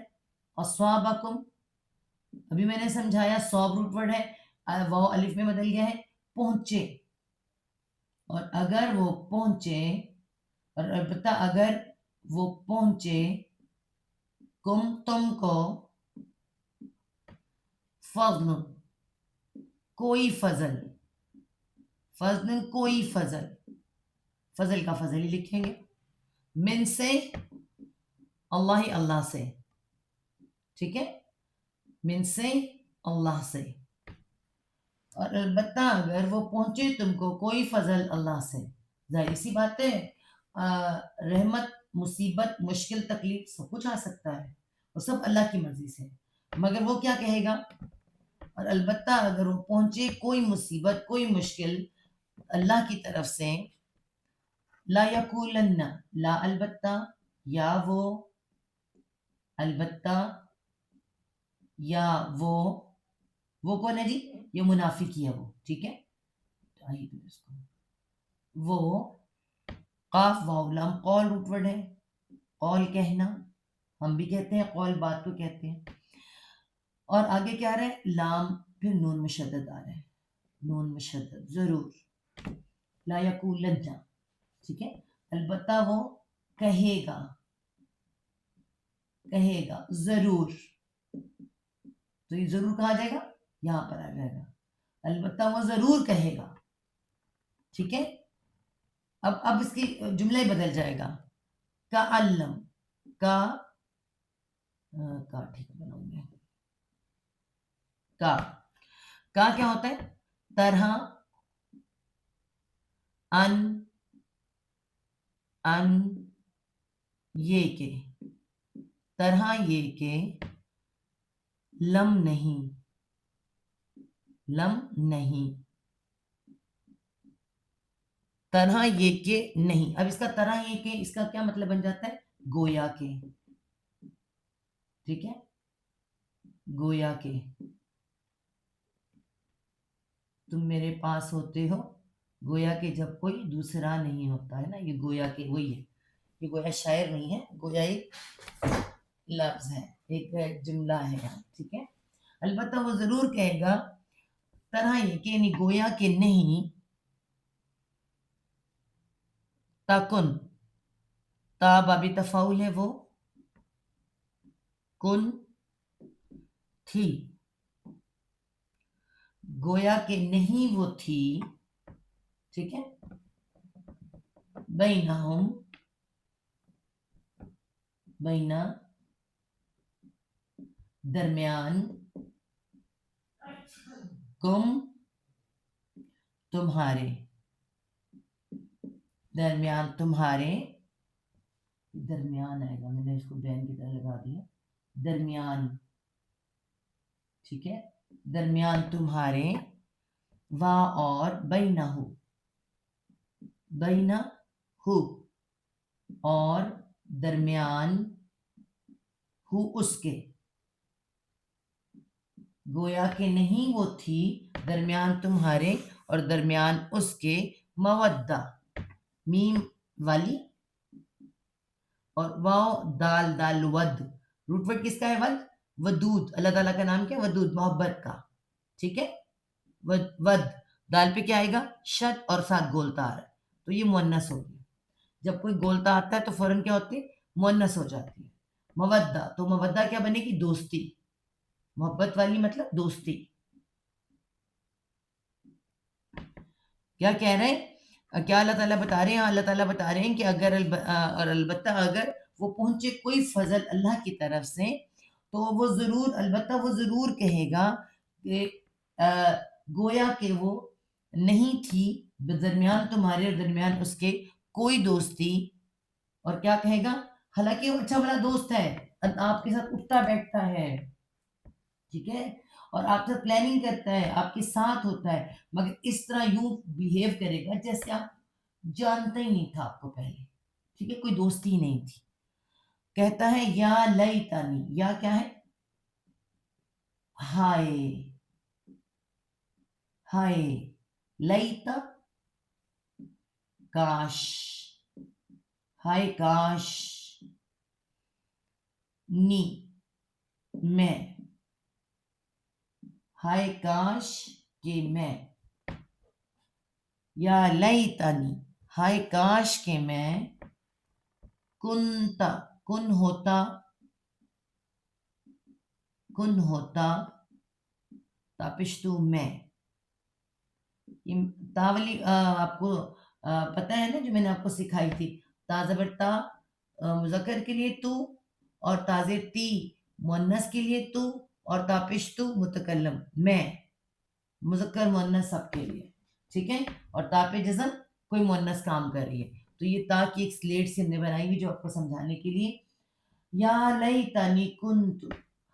اصوابکم، ابھی میں نے سمجھایا صوب روٹ ورڈ ہے، واو الف میں بدل گیا ہے، پہنچے، اور اگر وہ پہنچے، اور البتہ اگر وہ پہنچے کم تم کو، فضل کوئی فضل، فضل کوئی فضل، فضل کا فضل ہی لکھیں گے، من سے، اللہ اللہ سے، ٹھیک ہے، من سے اللہ سے. اور البتہ اگر وہ پہنچے تم کو کوئی فضل اللہ سے، ظاہر سی بات ہے رحمت، مصیبت، مشکل، تکلیف سب کچھ آ سکتا ہے اور سب اللہ کی مرضی سے، مگر وہ کیا کہے گا، اور البتہ اگر وہ پہنچے کوئی مصیبت، کوئی مشکل اللہ کی طرف سے، لا یقولن، لا البتہ، یا وہ البتہ، یا وہ کون ہے جی، یہ منافق ہی ہے وہ، ٹھیک ہے، وہ قاف واو لام قول روٹ ورڈ ہے، قول کہنا، ہم بھی کہتے ہیں قول، بات کو کہتے ہیں. اور آگے کیا رہا ہے، لام پھر نون مشدد آ رہا ہے، نون مشدد، ضرور، لا یقولن، ٹھیک ہے، البتہ وہ کہے گا، کہے گا ضرور، تو یہ ضرور کہا جائے گا، یہاں پر آ جائے گا، البتہ وہ ضرور کہے گا. ٹھیک ہے، اب اس کی جملہ ہی بدل جائے گا، کا علم، کا ٹھیک ہے بناؤں گے، کا کیا ہوتا ہے، طرح، ان یہ کہ، طرح یہ کہ، لم نہیں، لم نہیں، طرح یہ کہ نہیں. اب اس کا طرح یہ کہ اس کا کیا مطلب بن جاتا ہے، گویا کہ، ٹھیک ہے، گویا کہ تم میرے پاس ہوتے ہو، گویا کہ جب کوئی دوسرا نہیں ہوتا ہے نا، یہ گویا کہ وہی ہے یہ گویا شاعر نہیں ہے، گویا ایک لفظ ہے، ایک جملہ ہے یہاں، ٹھیک ہے. البتہ وہ ضرور کہے گا طرح یہ کہ یعنی گویا کہ نہیں، تکن، تا بابی تفاعل ہے، وہ کن تھی، گویا کہ نہیں وہ تھی، ٹھیک ہے. بینہم، بینا درمیان، کم تمہارے، درمیان تمہارے، درمیان آئے گا، میں نے اس کو بین کی طرح لگا دیا، درمیان، ٹھیک ہے، درمیان تمہارے، وا اور بینہ، بینہ ہو، اور درمیان ہو اس کے، گویا کہ نہیں وہ تھی درمیان تمہارے اور درمیان اس کے، مودہ، میم والی اور واو دال دال ود، روٹ ورڈ کس کا ہے؟ ود، ودود، اللہ تعالیٰ کا نام کیا؟ ودود، محبت کا، ٹھیک ہے. ود، دال پہ کیا آئے گا؟ شد اور ساتھ گولتا آ رہا ہے، تو یہ مونس ہو گیا. جب کوئی گولتا آتا ہے تو فوراً کیا ہوتی ہے؟ مونس ہو جاتی ہے. مودہ، تو مودہ کیا بنے گی؟ دوستی، محبت والی مطلب دوستی. کیا کہہ رہے ہیں؟ کیا اللہ تعالیٰ بتا رہے ہیں؟ اللہ تعالیٰ بتا رہے ہیں کہ اگر اور البتہ اگر وہ پہنچے کوئی فضل اللہ کی طرف سے تو وہ ضرور، البتہ وہ ضرور کہے گا کہ گویا کہ وہ نہیں تھی درمیان تمہارے اور درمیان اس کے کوئی دوستی. اور کیا کہے گا؟ حالانکہ وہ اچھا بڑا دوست ہے، آپ کے ساتھ اٹھتا بیٹھتا ہے، ٹھیک ہے، اور آپ سے پلاننگ کرتا ہے، آپ کے ساتھ ہوتا ہے، مگر اس طرح یوں بیہیو کرے گا جیسے آپ جانتا ہی نہیں تھا آپ کو پہلے، ٹھیک ہے، کوئی دوستی ہی نہیں تھی. کہتا ہے یا لیتنی، یا کیا ہے؟ ہائے، ہائے، لیتا کاش، ہائے کاش، نی میں، ہائے کاش کہ میں، یا لیتنی ہائے کاش کہ میں، کنتا کن ہوتا، کن ہوتا، تاپشتو میں، تاولی آپ کو پتہ ہے نا جو میں نے آپ کو سکھائی تھی، تا زبر تا مذکر کے لیے تو، اور تازر تی مؤنث کے لیے تو، اور تاپشتو متکلم میں، مذکر مؤنث سب کے لیے، ٹھیک ہے، اور تا پہ جزم کوئی مؤنث کام کر رہی ہے. تو یہ تا کی ایک سلیٹ سے ہم نے بنائی ہوئی جو آپ کو سمجھانے کے لیے. یا لیتنی کنت،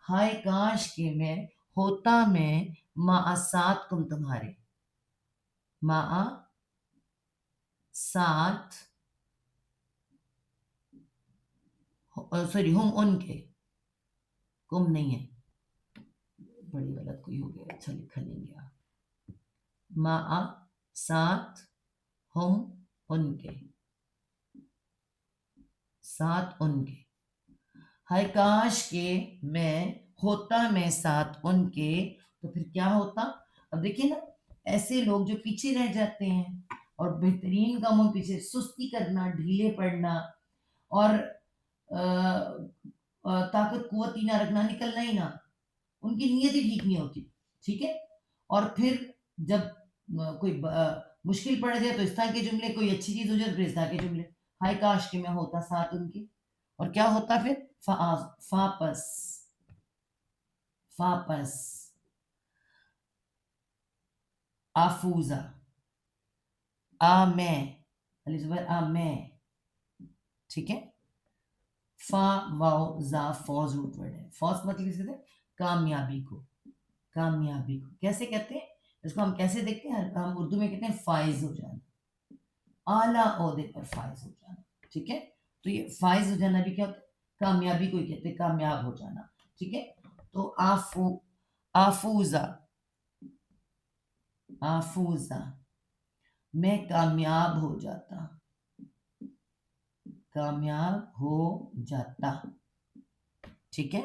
ہائے کاش کہ میں ہوتا، میں مع ساتھ تم تمہارے، مع ساتھ، سوری ہم ان کے، کم نہیں ہے، بڑی غلط کوئی ہو گیا، اچھا لکھا نہیں گیا، مع ساتھ، ہم ان کے، ساتھ ان کے، ہائے کاش کہ میں ہوتا، میں ساتھ ان کے. تو پھر کیا ہوتا؟ اب دیکھیں نا، ایسے لوگ جو پیچھے رہ جاتے ہیں اور بہترین کاموں پیچھے، سستی کرنا، ڈھیلے پڑنا، اور طاقت قوت ہی نہ رکھنا، نکلنا ہی نہ، ان کی نیت ہی ٹھیک نہیں ہوتی، ٹھیک ہے. اور پھر جب کوئی مشکل پڑ جائے تو اس طرح کے جملے، کوئی اچھی چیز ہو جائے تو پھر اس طرح کے جملے، ہائے کاش کہ میں ہوتا ساتھ ان کے. اور کیا ہوتا پھر؟ فاپس، فاپس، آفوزا، آ میں، علی زبر آ میں، ٹھیک ہے. فا واو زا فوز روٹ ورڈ ہے. فوز مطلب کس کہتے ہیں؟ کامیابی کو، کامیابی کو کیسے کہتے ہیں؟ اس کو ہم کیسے دیکھتے ہیں؟ ہم اردو میں کہتے ہیں فائز ہو جانا، اعلیٰ عہدے پر فائز ہو جانا، ٹھیک ہے. تو یہ فائز ہو جانا بھی کیا ہوتا ہے؟ کامیابی کو ہی کہتے ہیں، کامیاب ہو جانا، ٹھیک ہے. تو آفوزا، آفوزا، میں کامیاب ہو جاتا، کامیاب ہو جاتا. ٹھیک ہے،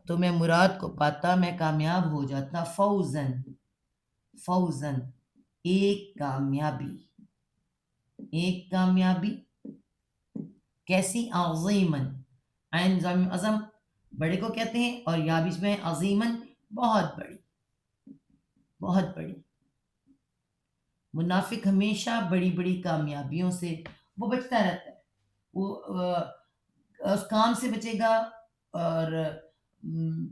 تو میں مراد کو پاتا، میں کامیاب ہو جاتا. فوزن، فوزن ایک کامیابی، ایک کامیابی. کیسی؟ عظیمن، عین زم عظم بڑے کو کہتے ہیں، اور یا بیچ میں عظیمن بہت بڑی، بہت بڑی. منافق ہمیشہ بڑی بڑی کامیابیوں سے وہ بچتا رہتا ہے، وہ اس کام سے بچے گا، اور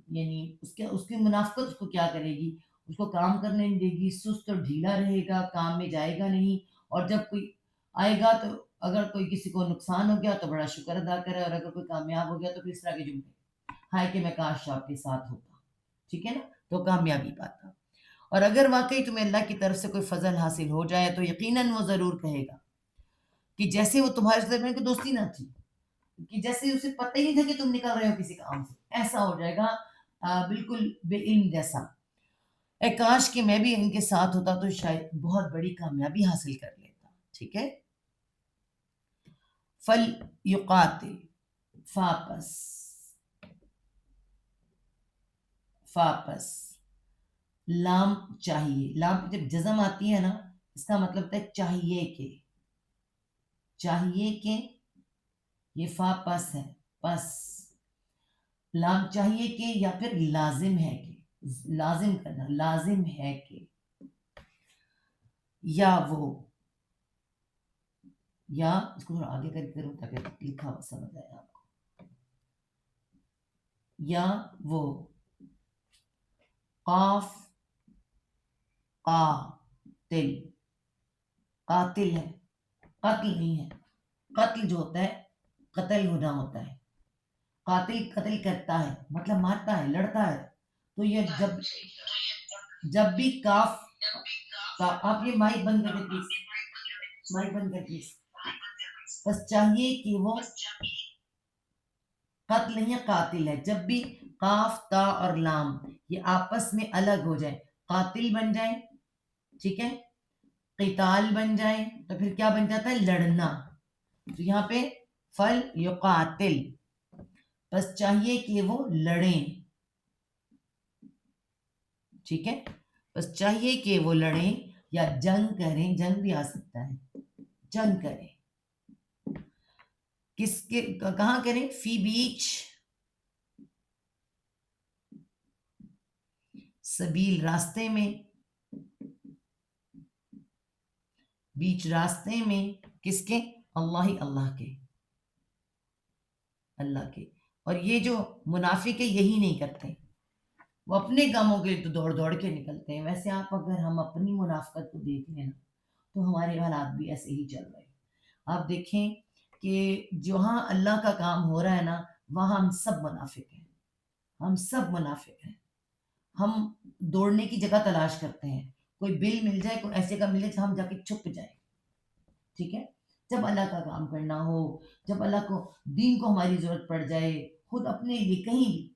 یعنی اس کی منافقت اس کو کیا کرے گی، اس کو کام کرنے نہیں دے گی، سست اور ڈھیلا رہے گا، کام میں جائے گا نہیں. اور جب کوئی آئے گا تو اگر کوئی کسی کو نقصان ہو گیا تو بڑا شکر ادا کرے، اور اگر کوئی کامیاب ہو گیا تو پھر اس طرح کے جملے، ہائے کہ میں کاش آپ کے ساتھ ہوتا. ٹھیک ہے نا، تو کامیابی پاتا. اور اگر واقعی تمہیں اللہ کی طرف سے کوئی فضل حاصل ہو جائے تو یقیناً وہ ضرور کہے گا کہ جیسے وہ تمہارے ساتھ میں کوئی دوستی نہ تھی، کہ جیسے اسے پتہ ہی نہیں تھا کہ تم نکل رہے ہو کسی کام سے، ایسا ہو جائے گا، بالکل بے علم جیسا. اے کاش کہ میں بھی ان کے ساتھ ہوتا تو شاید بہت بڑی کامیابی حاصل کر لیتا. ٹھیک ہے. فل یقاتل، فاپس، فاپس لام چاہیے. لام پہ جب جزم آتی ہے نا، اس کا مطلب ہوتا ہے چاہیے کہ، چاہیے کہ. یہ فا پس ہے، پس لام چاہیے کہ یا پھر لازم ہے کہ، لازم کرنا، لازم ہے کہ. یا وہ، یا اس کو تھوڑا آگے کر کے کروں تاکہ لکھا ہوا سمجھ آئے آپ کو. یا وہ، قاف قاتل، قاتل ہے، قتل نہیں ہے. قتل جو ہوتا ہے قتل ہونا ہوتا ہے، قاتل قتل کرتا ہے مطلب مارتا ہے، لڑتا ہے. تو یہ جب بھی کاف کا، آپ یہ مائک بند کر دیں پلیز، مائک بند کر پلیز. بس چاہیے کہ وہ قتل نہیں ہے، قاتل ہے. جب بھی قاف تا اور لام یہ آپس میں الگ ہو جائے، قاتل بن جائے، ٹھیک ہے، قتال بن جائے، تو پھر کیا بن جاتا ہے؟ لڑنا. تو یہاں پہ فل یقاتل، بس چاہیے کہ وہ لڑیں. ٹھیک ہے، بس چاہیے کہ وہ لڑیں یا جنگ کریں، جنگ بھی آ سکتا ہے، جنگ کریں. کس کے کہاں کریں؟ فی بیچ سبیل راستے میں، بیچ راستے میں. کس کے؟ اللہ ہی، اللہ کے، اللہ کے. اور یہ جو منافق ہے یہی نہیں کرتے، وہ اپنے کاموں کے لیے تو دوڑ دوڑ کے نکلتے ہیں. ویسے آپ اگر ہم اپنی منافقت کو دیکھ لیں نا تو ہمارے حالات بھی ایسے ہی چل رہے ہیں. آپ دیکھیں کہ جہاں اللہ کا کام ہو رہا ہے نا وہاں ہم سب منافق ہیں، ہم سب منافق ہیں. ہم دوڑنے کی جگہ تلاش کرتے ہیں، کوئی بل مل جائے، کوئی ایسے کا ملے جہاں ہم جا کے چھپ جائیں. ٹھیک ہے، جب اللہ کا کام کرنا ہو، جب اللہ کو دین کو ہماری ضرورت پڑ جائے، خود اپنے لیے کہیں بھی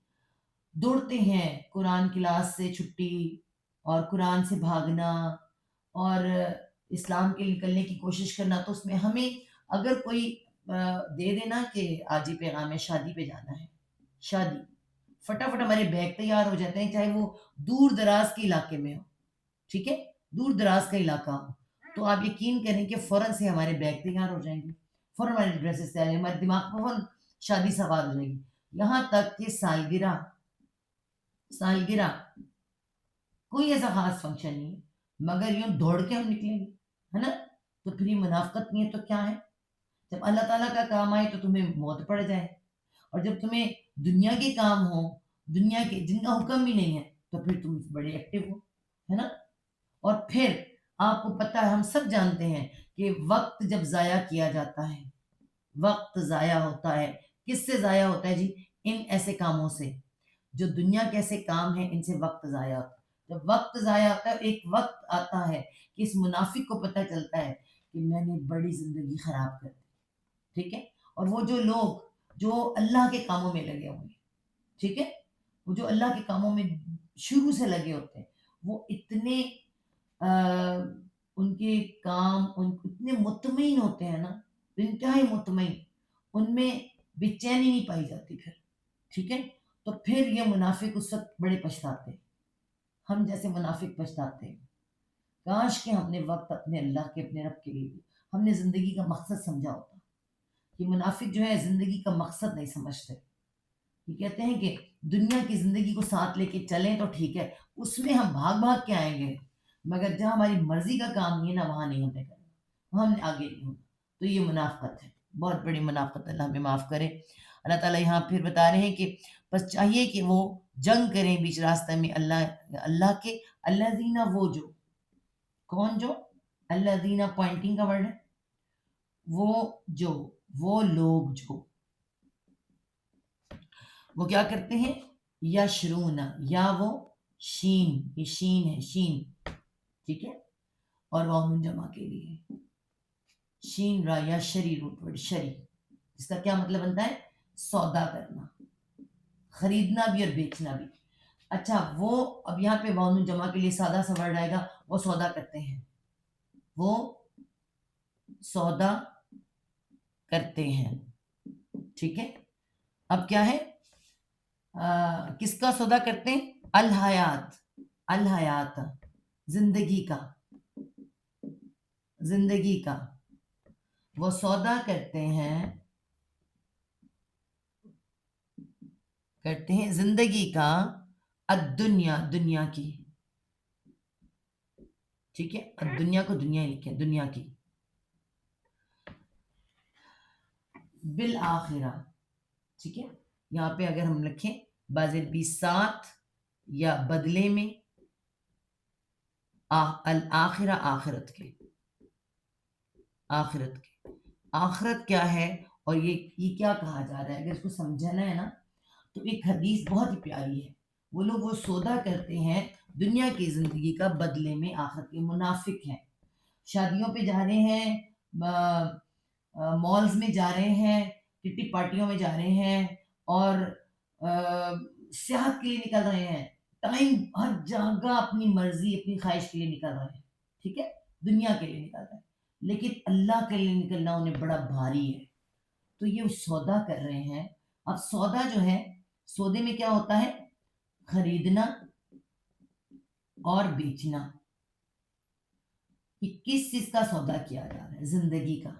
دوڑتے ہیں. قرآن کلاس سے چھٹی، اور قرآن سے بھاگنا، اور اسلام کے نکلنے کی کوشش کرنا. تو اس میں ہمیں اگر کوئی دے دینا کہ آج ہی پیغام ہے، شادی پہ جانا ہے، شادی، فٹافٹ ہمارے بیگ تیار ہو جاتے ہیں، چاہے وہ دور دراز کے علاقے میں ہو. ٹھیک ہے، دور دراز کا علاقہ ہو تو آپ یقین کریں کہ فوراً سے ہمارے بیگ تیار ہو جائیں گے، فوراً ہمارے ڈریسز تیار ہیں، ہمارے دماغ میں فوراً شادی سوار ہو جائے گی. یہاں تک کہ سالگرہ، سالگرہ کوئی ایسا خاص فنکشن نہیں ہے مگر یوں دوڑ کے ہم نکلیں گے، ہے نا. تو پھر یہ منافقت نہیں ہے تو کیا ہے؟ جب اللہ تعالیٰ کا کام آئے تو تمہیں موت پڑ جائے، اور جب تمہیں دنیا کے کام ہو، دنیا کے جن کا حکم بھی نہیں ہے، تو پھر تم بڑے ایکٹیو ہو، ہے نا. اور پھر آپ کو پتہ ہے، ہم سب جانتے ہیں کہ وقت جب ضائع کیا جاتا ہے، وقت ضائع ہوتا ہے. کس سے ضائع ہوتا ہے جی؟ ان ایسے کاموں سے، جو دنیا کے ایسے کام ہیں ان سے وقت ضائع ہوتا ہے. جب وقت ضائع ہوتا ہے، ایک وقت آتا ہے کہ اس منافق کو پتہ چلتا ہے کہ میں نے بڑی زندگی خراب کر دی. ٹھیک ہے، اور وہ جو لوگ جو اللہ کے کاموں میں لگے ہوئے ہیں، ٹھیک ہے، وہ جو اللہ کے کاموں میں شروع سے لگے ہوتے ہیں، وہ اتنے ان کے کام ان اتنے مطمئن ہوتے ہیں نا انتہائی مطمئن، ان میں بے چینی نہیں پائی جاتی پھر، ٹھیک ہے؟ تو پھر یہ منافق اس وقت بڑے پچھتاتے ہیں، ہم جیسے منافق پچھتاتے ہیں، کاش کہ ہم نے وقت اپنے اللہ کے اپنے رب کے لیے دی، ہم نے زندگی کا مقصد سمجھا ہوتا. یہ منافق جو ہے زندگی کا مقصد نہیں سمجھتے. یہ کہتے ہیں کہ دنیا کی زندگی کو ساتھ لے کے چلیں تو ٹھیک ہے، اس میں ہم بھاگ بھاگ کے آئیں گے، مگر جہاں ہماری مرضی کا کام نہیں ہے نا، وہاں نہیں ہمیں کرنا، وہاں ہم نے آگے نہیں ہونا. تو یہ منافقت ہے، بہت بڑی منافقت. اللہ ہمیں معاف کرے. اللہ تعالیٰ یہاں پھر بتا رہے ہیں کہ بس چاہیے کہ وہ جنگ کریں بیچ راستہ میں اللہ کے. اللہ دینا وہ جو، کون جو؟ اللہ دینا پوائنٹنگ کا ورڈ ہے، وہ جو، وہ لوگ جو، وہ کیا کرتے ہیں؟ یشرون، یا وہ شین، یہ شین ہے، شین، ٹھیک ہے، اور وہ جمع کے لیے شین را یا شری، روٹ ورڈ شری، اس کا کیا مطلب بنتا ہے؟ سودا کرنا، خریدنا بھی اور بیچنا بھی. اچھا وہ اب یہاں پہ وون جمع کے لیے سادہ سا ورڈ آئے گا، وہ سودا کرتے ہیں، وہ سودا کرتے ہیں، ٹھیک ہے. اب کیا ہے؟ کس کا سودا کرتے ہیں؟ الحیات، الحیات، زندگی کا، زندگی کا وہ سودا کرتے ہیں، کرتے ہیں زندگی کا، الدنیا، دنیا کی، ٹھیک ہے، الدنیا کو دنیا ہی لکھیں، دنیا کی، بالآخرہ، ٹھیک ہے. یہاں پہ اگر ہم لکھیں بازل بھی ساتھ یا بدلے میں، الآخرہ، آخرت کے، آخرت کے. آخرت کیا ہے اور یہ کیا کہا جا رہا ہے؟ اگر اس کو سمجھنا ہے نا تو ایک حدیث بہت ہی پیاری ہے. وہ لوگ وہ سودا کرتے ہیں دنیا کی زندگی کا بدلے میں آخرت کے. منافق ہیں، شادیوں پہ جا رہے ہیں، مالز میں جا رہے ہیں، کٹی پارٹیوں میں جا رہے ہیں، اور صحت کے لیے نکل رہے ہیں، ٹائم ہر جگہ اپنی مرضی اپنی خواہش کے لیے نکل رہے ہیں، ٹھیک ہے، دنیا کے لیے نکل رہے ہیں، لیکن اللہ کے لیے نکلنا انہیں بڑا بھاری ہے. تو یہ سودا کر رہے ہیں. اب سودا جو ہے، سودے میں کیا ہوتا ہے؟ خریدنا اور بیچنا. کہ کس چیز کا سودا کیا جا رہا ہے؟ زندگی کا،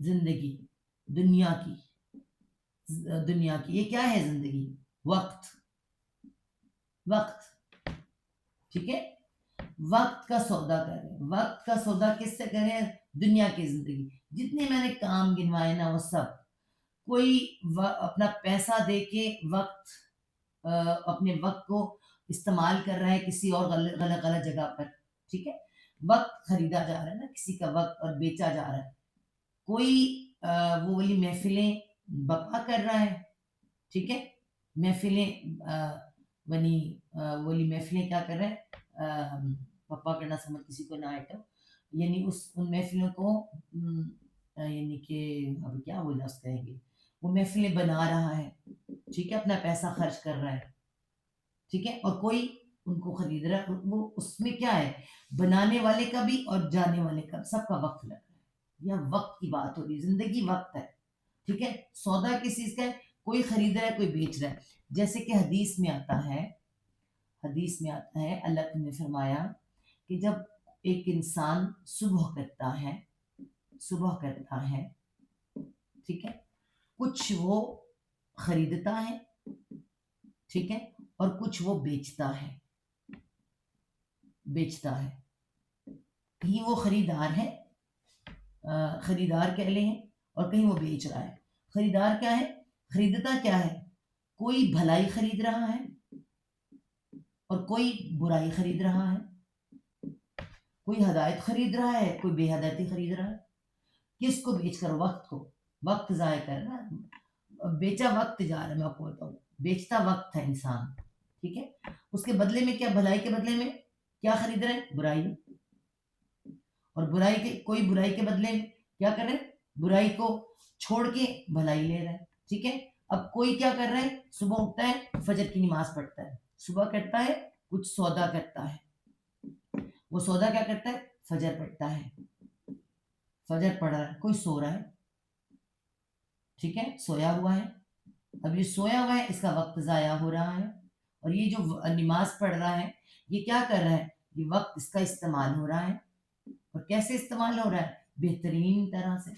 زندگی، دنیا کی، دنیا کی. یہ کیا ہے زندگی؟ وقت، وقت، ٹھیک ہے، وقت کا سودا کر رہے ہیں. وقت کا سودا کس سے کریں؟ دنیا کی زندگی. جتنے میں نے کام گنوائے نا وہ سب، کوئی اپنا پیسہ دے کے وقت، اپنے وقت کو استعمال کر رہا ہے کسی اور غلط غلط جگہ پر، ٹھیک ہے. وقت خریدا جا رہا ہے نا کسی کا وقت، اور بیچا جا رہا ہے. کوئی وہ والی محفلیں بپا کر رہا ہے، ٹھیک ہے، محفلیں بنی، والی محفلیں کیا کر رہے ہیں؟ بپا کرنا سمجھ کسی کو نہ آئے، یعنی ان محفلوں کو یعنی کہ اب کیا وہ لفظ کہیں گے، وہ محفلیں بنا رہا ہے، ٹھیک ہے، اپنا پیسہ خرچ کر رہا ہے، ٹھیک ہے. اور کوئی ان کو خرید رہا ہے. وہ اس میں کیا ہے؟ بنانے والے کا بھی اور جانے والے کا، سب کا وقت لگ رہا ہے. یہ وقت کی بات ہو رہی ہے، زندگی وقت ہے، ٹھیک ہے. سودا کس چیز کا ہے؟ کوئی خرید رہا ہے، کوئی بیچ رہا ہے. جیسے کہ حدیث میں آتا ہے، حدیث میں آتا ہے، اللہ نے فرمایا کہ جب ایک انسان صبح کرتا ہے، صبح کرتا ہے، ٹھیک ہے، کچھ وہ خریدتا ہے، ٹھیک ہے، اور کچھ وہ بیچتا ہے، بیچتا ہے. کہیں وہ خریدار ہے، خریدار کہہ لیں، اور کہیں وہ بیچ رہا ہے. خریدار کیا ہے؟ خریدتا کیا ہے؟ کوئی بھلائی خرید رہا ہے اور کوئی برائی خرید رہا ہے. کوئی ہدایت خرید رہا ہے، کوئی بے ہدایتی خرید رہا ہے. کس کو بیچ کر؟ وقت کو. وقت ضائع کر رہا ہے، بیچا وقت جا رہا ہے. میں آپ کو بتاؤں، بیچتا وقت ہے انسان، ٹھیک ہے. اس کے بدلے میں کیا؟ بھلائی کے بدلے میں کیا خرید رہے ہیں؟ برائی. اور برائی کے، کوئی برائی کے بدلے میں کیا کر رہے ہیں؟ برائی کو چھوڑ کے بھلائی لے رہا ہے، ٹھیک ہے. اب کوئی کیا کر رہا ہے؟ صبح اٹھتا ہے، فجر کی نماز پڑھتا ہے، صبح کرتا ہے، کچھ سودا کرتا ہے. وہ سودا کیا کرتا ہے؟ فجر پڑھتا ہے، فجر پڑھ رہا ہے، کوئی سو رہا ہے، ٹھیک ہے، سویا ہوا ہے، اب یہ سویا ہوا ہے، اس کا وقت ضائع ہو رہا ہے، اور یہ جو نماز پڑھ رہا ہے یہ کیا کر رہا ہے، یہ وقت اس کا استعمال ہو رہا ہے، اور کیسے استعمال ہو رہا ہے، بہترین طرح سے،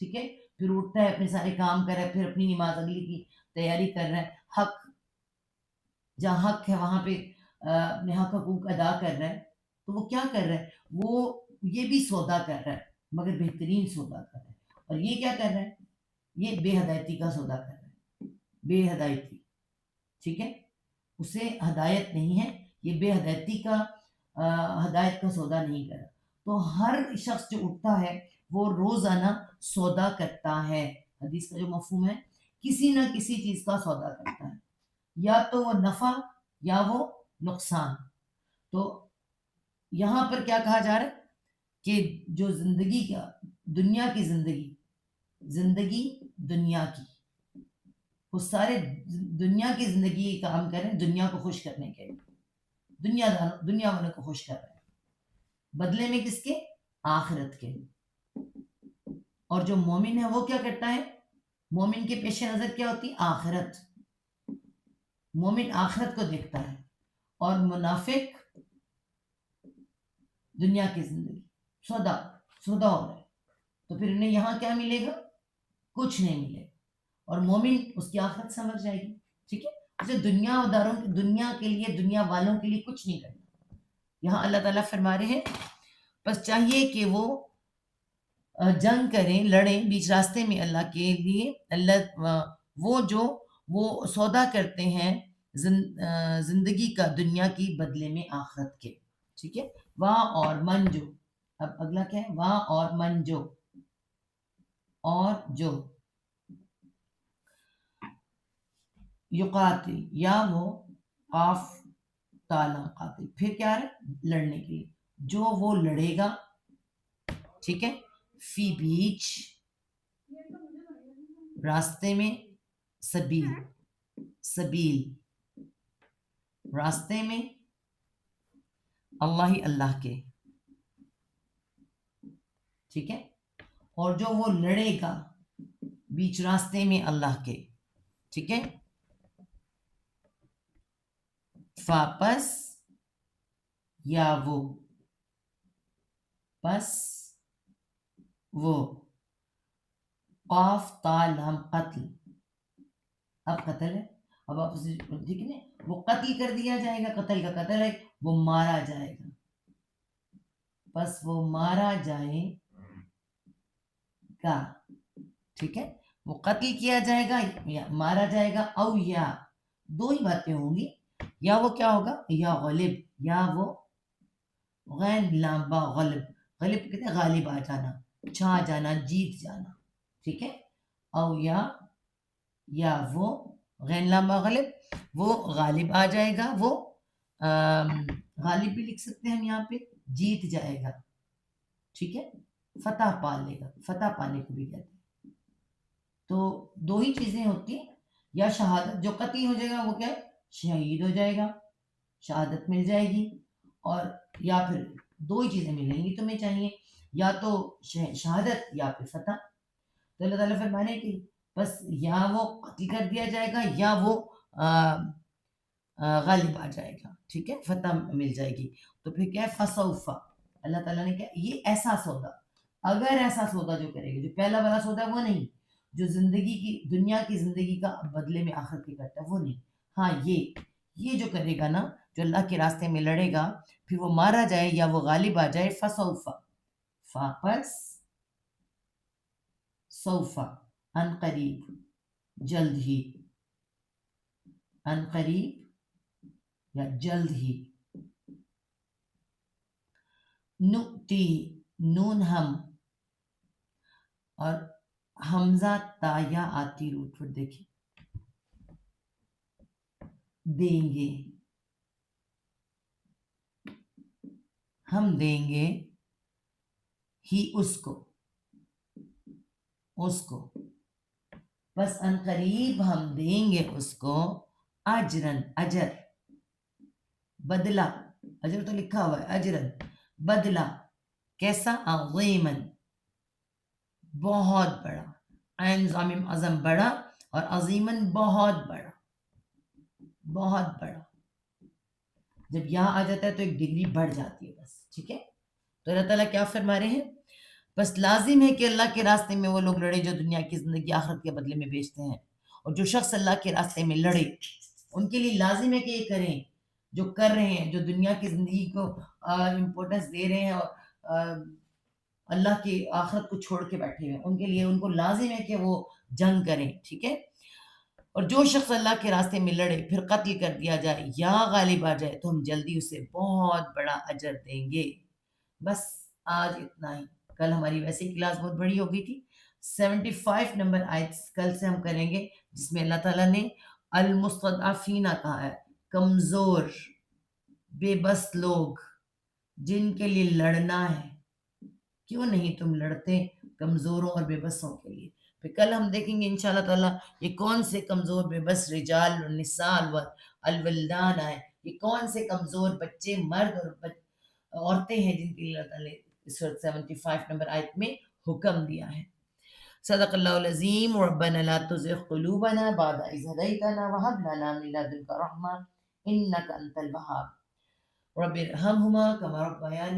ٹھیک ہے، پھر اٹھتا ہے، اپنے سارے کام کر رہا ہے، پھر اپنی نماز اگلی کی تیاری کر رہا ہے، حق جہاں حق ہے وہاں پہ اپنے حق حقوق ادا کر رہا ہے، تو وہ کیا کر رہا ہے، وہ یہ بھی سودا کر رہا ہے، مگر بہترین سودا کر رہا ہے، اور یہ کیا کر رہا ہے، یہ بے ہدایتی کا سودا کر رہا ہے، بے ہدایتی، ٹھیک ہے، اسے ہدایت نہیں ہے، یہ بے ہدایتی کا ہدایت کا سودا نہیں کر رہا، تو ہر شخص جو اٹھتا ہے وہ روزانہ سودا کرتا ہے، حدیث کا جو مفہوم ہے، کسی نہ کسی چیز کا سودا کرتا ہے، یا تو وہ نفع یا وہ نقصان، تو یہاں پر کیا کہا جا رہا ہے کہ جو زندگی کا دنیا کی زندگی دنیا کی، وہ سارے دنیا کی زندگی کام کریں دنیا کو خوش کرنے کے لیے، دنیا والوں کو خوش کر رہے ہیں، بدلے میں کس کے، آخرت کے، اور جو مومن ہے وہ کیا کرتا ہے، مومن کے پیش نظر کیا ہوتی، آخرت، مومن آخرت کو دیکھتا ہے، اور منافق دنیا کی زندگی، سودا ہو رہا ہے، تو پھر انہیں یہاں کیا ملے گا، کچھ نہیں ملے گا، اور مومن اس کی آخرت سمجھ جائے گی، ٹھیک ہے، اسے دنیا کے لیے، دنیا والوں کے لیے کچھ نہیں کرنا، یہاں اللہ تعالیٰ فرما رہے ہیں بس چاہیے کہ وہ جنگ کریں، لڑیں بیچ راستے میں اللہ کے لیے، وہ سودا کرتے ہیں زندگی کا دنیا کی بدلے میں آخرت کے، ٹھیک ہے، واہ اور منجو، اب اگلا کیا ہے، واہ اور منجو، اور جو یقاتل، یا وہ قاف تالا قاتل، پھر کیا ہے، لڑنے کے لیے، جو وہ لڑے گا، ٹھیک ہے، فی بیچ راستے میں، سبیل راستے میں، اللہ کے، ٹھیک ہے، اور جو وہ لڑے گا بیچ راستے میں اللہ کے، ٹھیک ہے، پس یا وہ، پس وہ، قاف تا لام قتل، اب قتل ہے، اب آپ ٹھیک ہے، وہ قتل کر دیا جائے گا، قتل کا قتل ہے، وہ مارا جائے گا، بس وہ مارا جائے گا، ٹھیک ہے، وہ قتل کیا جائے گا یا مارا جائے گا، او یا دو ہی باتیں ہوں گی، یا وہ کیا ہوگا، یا غلب، یا وہ غین لامبا غلب کہتے ہیں غالب آ جانا، چھا جانا، جیت جانا، ٹھیک ہے، او یا وہ غین لامبا غلب، وہ غالب آ جائے گا، وہ غالب بھی لکھ سکتے ہیں ہم یہاں پہ، جیت جائے گا، ٹھیک ہے، فتح پا لے گا، فتح پانے کو بھی کہتے ہیں، تو دو ہی چیزیں ہوتی ہیں، یا شہادت، جو قتل ہو جائے گا وہ کیا ہے، شہید ہو جائے گا، شہادت مل جائے گی، اور یا پھر دو ہی چیزیں ملیں گی تمہیں چاہیے، یا تو شہادت یا پھر فتح، تو اللہ تعالیٰ فرمانے کی بس یا وہ قتل کر دیا جائے گا یا وہ غالب آ جائے گا، ٹھیک ہے، فتح مل جائے گی، تو پھر کیا ہے، فسوفا، اللہ تعالیٰ نے کیا، یہ ایسا سودا، اگر ایسا سودا جو کرے گا، جو پہلا والا سودا ہے وہ نہیں، جو دنیا کی زندگی کا بدلے میں آخرت کی کرتا ہے وہ نہیں، ہاں یہ جو کرے گا نا، جو اللہ کے راستے میں لڑے گا، پھر وہ مارا جائے یا وہ غالب آ جائے، فسوفا، پس سوفا، ان قریب، جلد ہی، ان قریب یا جلد ہی، نؤتی، نون ہم، اور حمزہ تا یا آتی روٹ پر دیکھیں، دیں گے، ہم دیں گے، ہی اس کو، بس ان قریب ہم دیں گے اس کو، اجرن، اجر، بدلہ، اجر تو لکھا ہوا ہے، اجرن، بدلہ، کیسا، عظیمن، بہت بڑا، عین ضامم عظم بڑا، اور عظیمن بہت بڑا، بہت بڑا. جب یہاں آ جاتا ہے تو ایک ڈگری بڑھ جاتی ہے بس. ٹھیک ہے. تو اللہ تعالیٰ کیا فرما رہے ہیں؟ بس لازم ہے کہ اللہ کے راستے میں وہ لوگ لڑے جو دنیا کی زندگی آخرت کے بدلے میں بیچتے ہیں. اور جو شخص اللہ کے راستے میں لڑے ان کے لیے لازم ہے کہ یہ کریں جو کر رہے ہیں، جو دنیا کی زندگی کو امپورٹنس دے رہے ہیں اور اللہ کی آخرت کو چھوڑ کے بیٹھے ہوئے، ان کے لیے ان کو لازم ہے کہ وہ جنگ کریں. ٹھیک ہے. اور جو شخص اللہ کے راستے میں لڑے پھر قتل کر دیا جائے یا غالب آ جائے تو ہم جلدی اسے بہت بڑا اجر دیں گے. بس آج اتنا ہی. کل ہماری ویسے ہی کلاس بہت بڑی ہو گئی تھی. 75 نمبر آیت کل سے ہم کریں گے، جس میں اللہ تعالیٰ نے المستضعفین کہا ہے، کمزور بے بس لوگ جن کے لیے لڑنا ہے. کیوں نہیں تم لڑتے کمزوروں اور بے بسوں کے لیے؟ پھر کل ہم دیکھیں گے انشاءاللہ تعالیٰ یہ کون سے کمزور بے بس رجال النساء الولدان ہیں، یہ کون سے کمزور بچے، مرد اور عورتیں ہیں جن کے لیے اللہ تعالیٰ نے اس وقت 75 نمبر آیت میں حکم دیا ہے. صدق اللہ العظیم. ربنا لا تزغ قلوبنا بعد إذ هديتنا وهب لنا من لدنك رحمة إنك أنت الوهاب. رب ارحمهما كما ربياني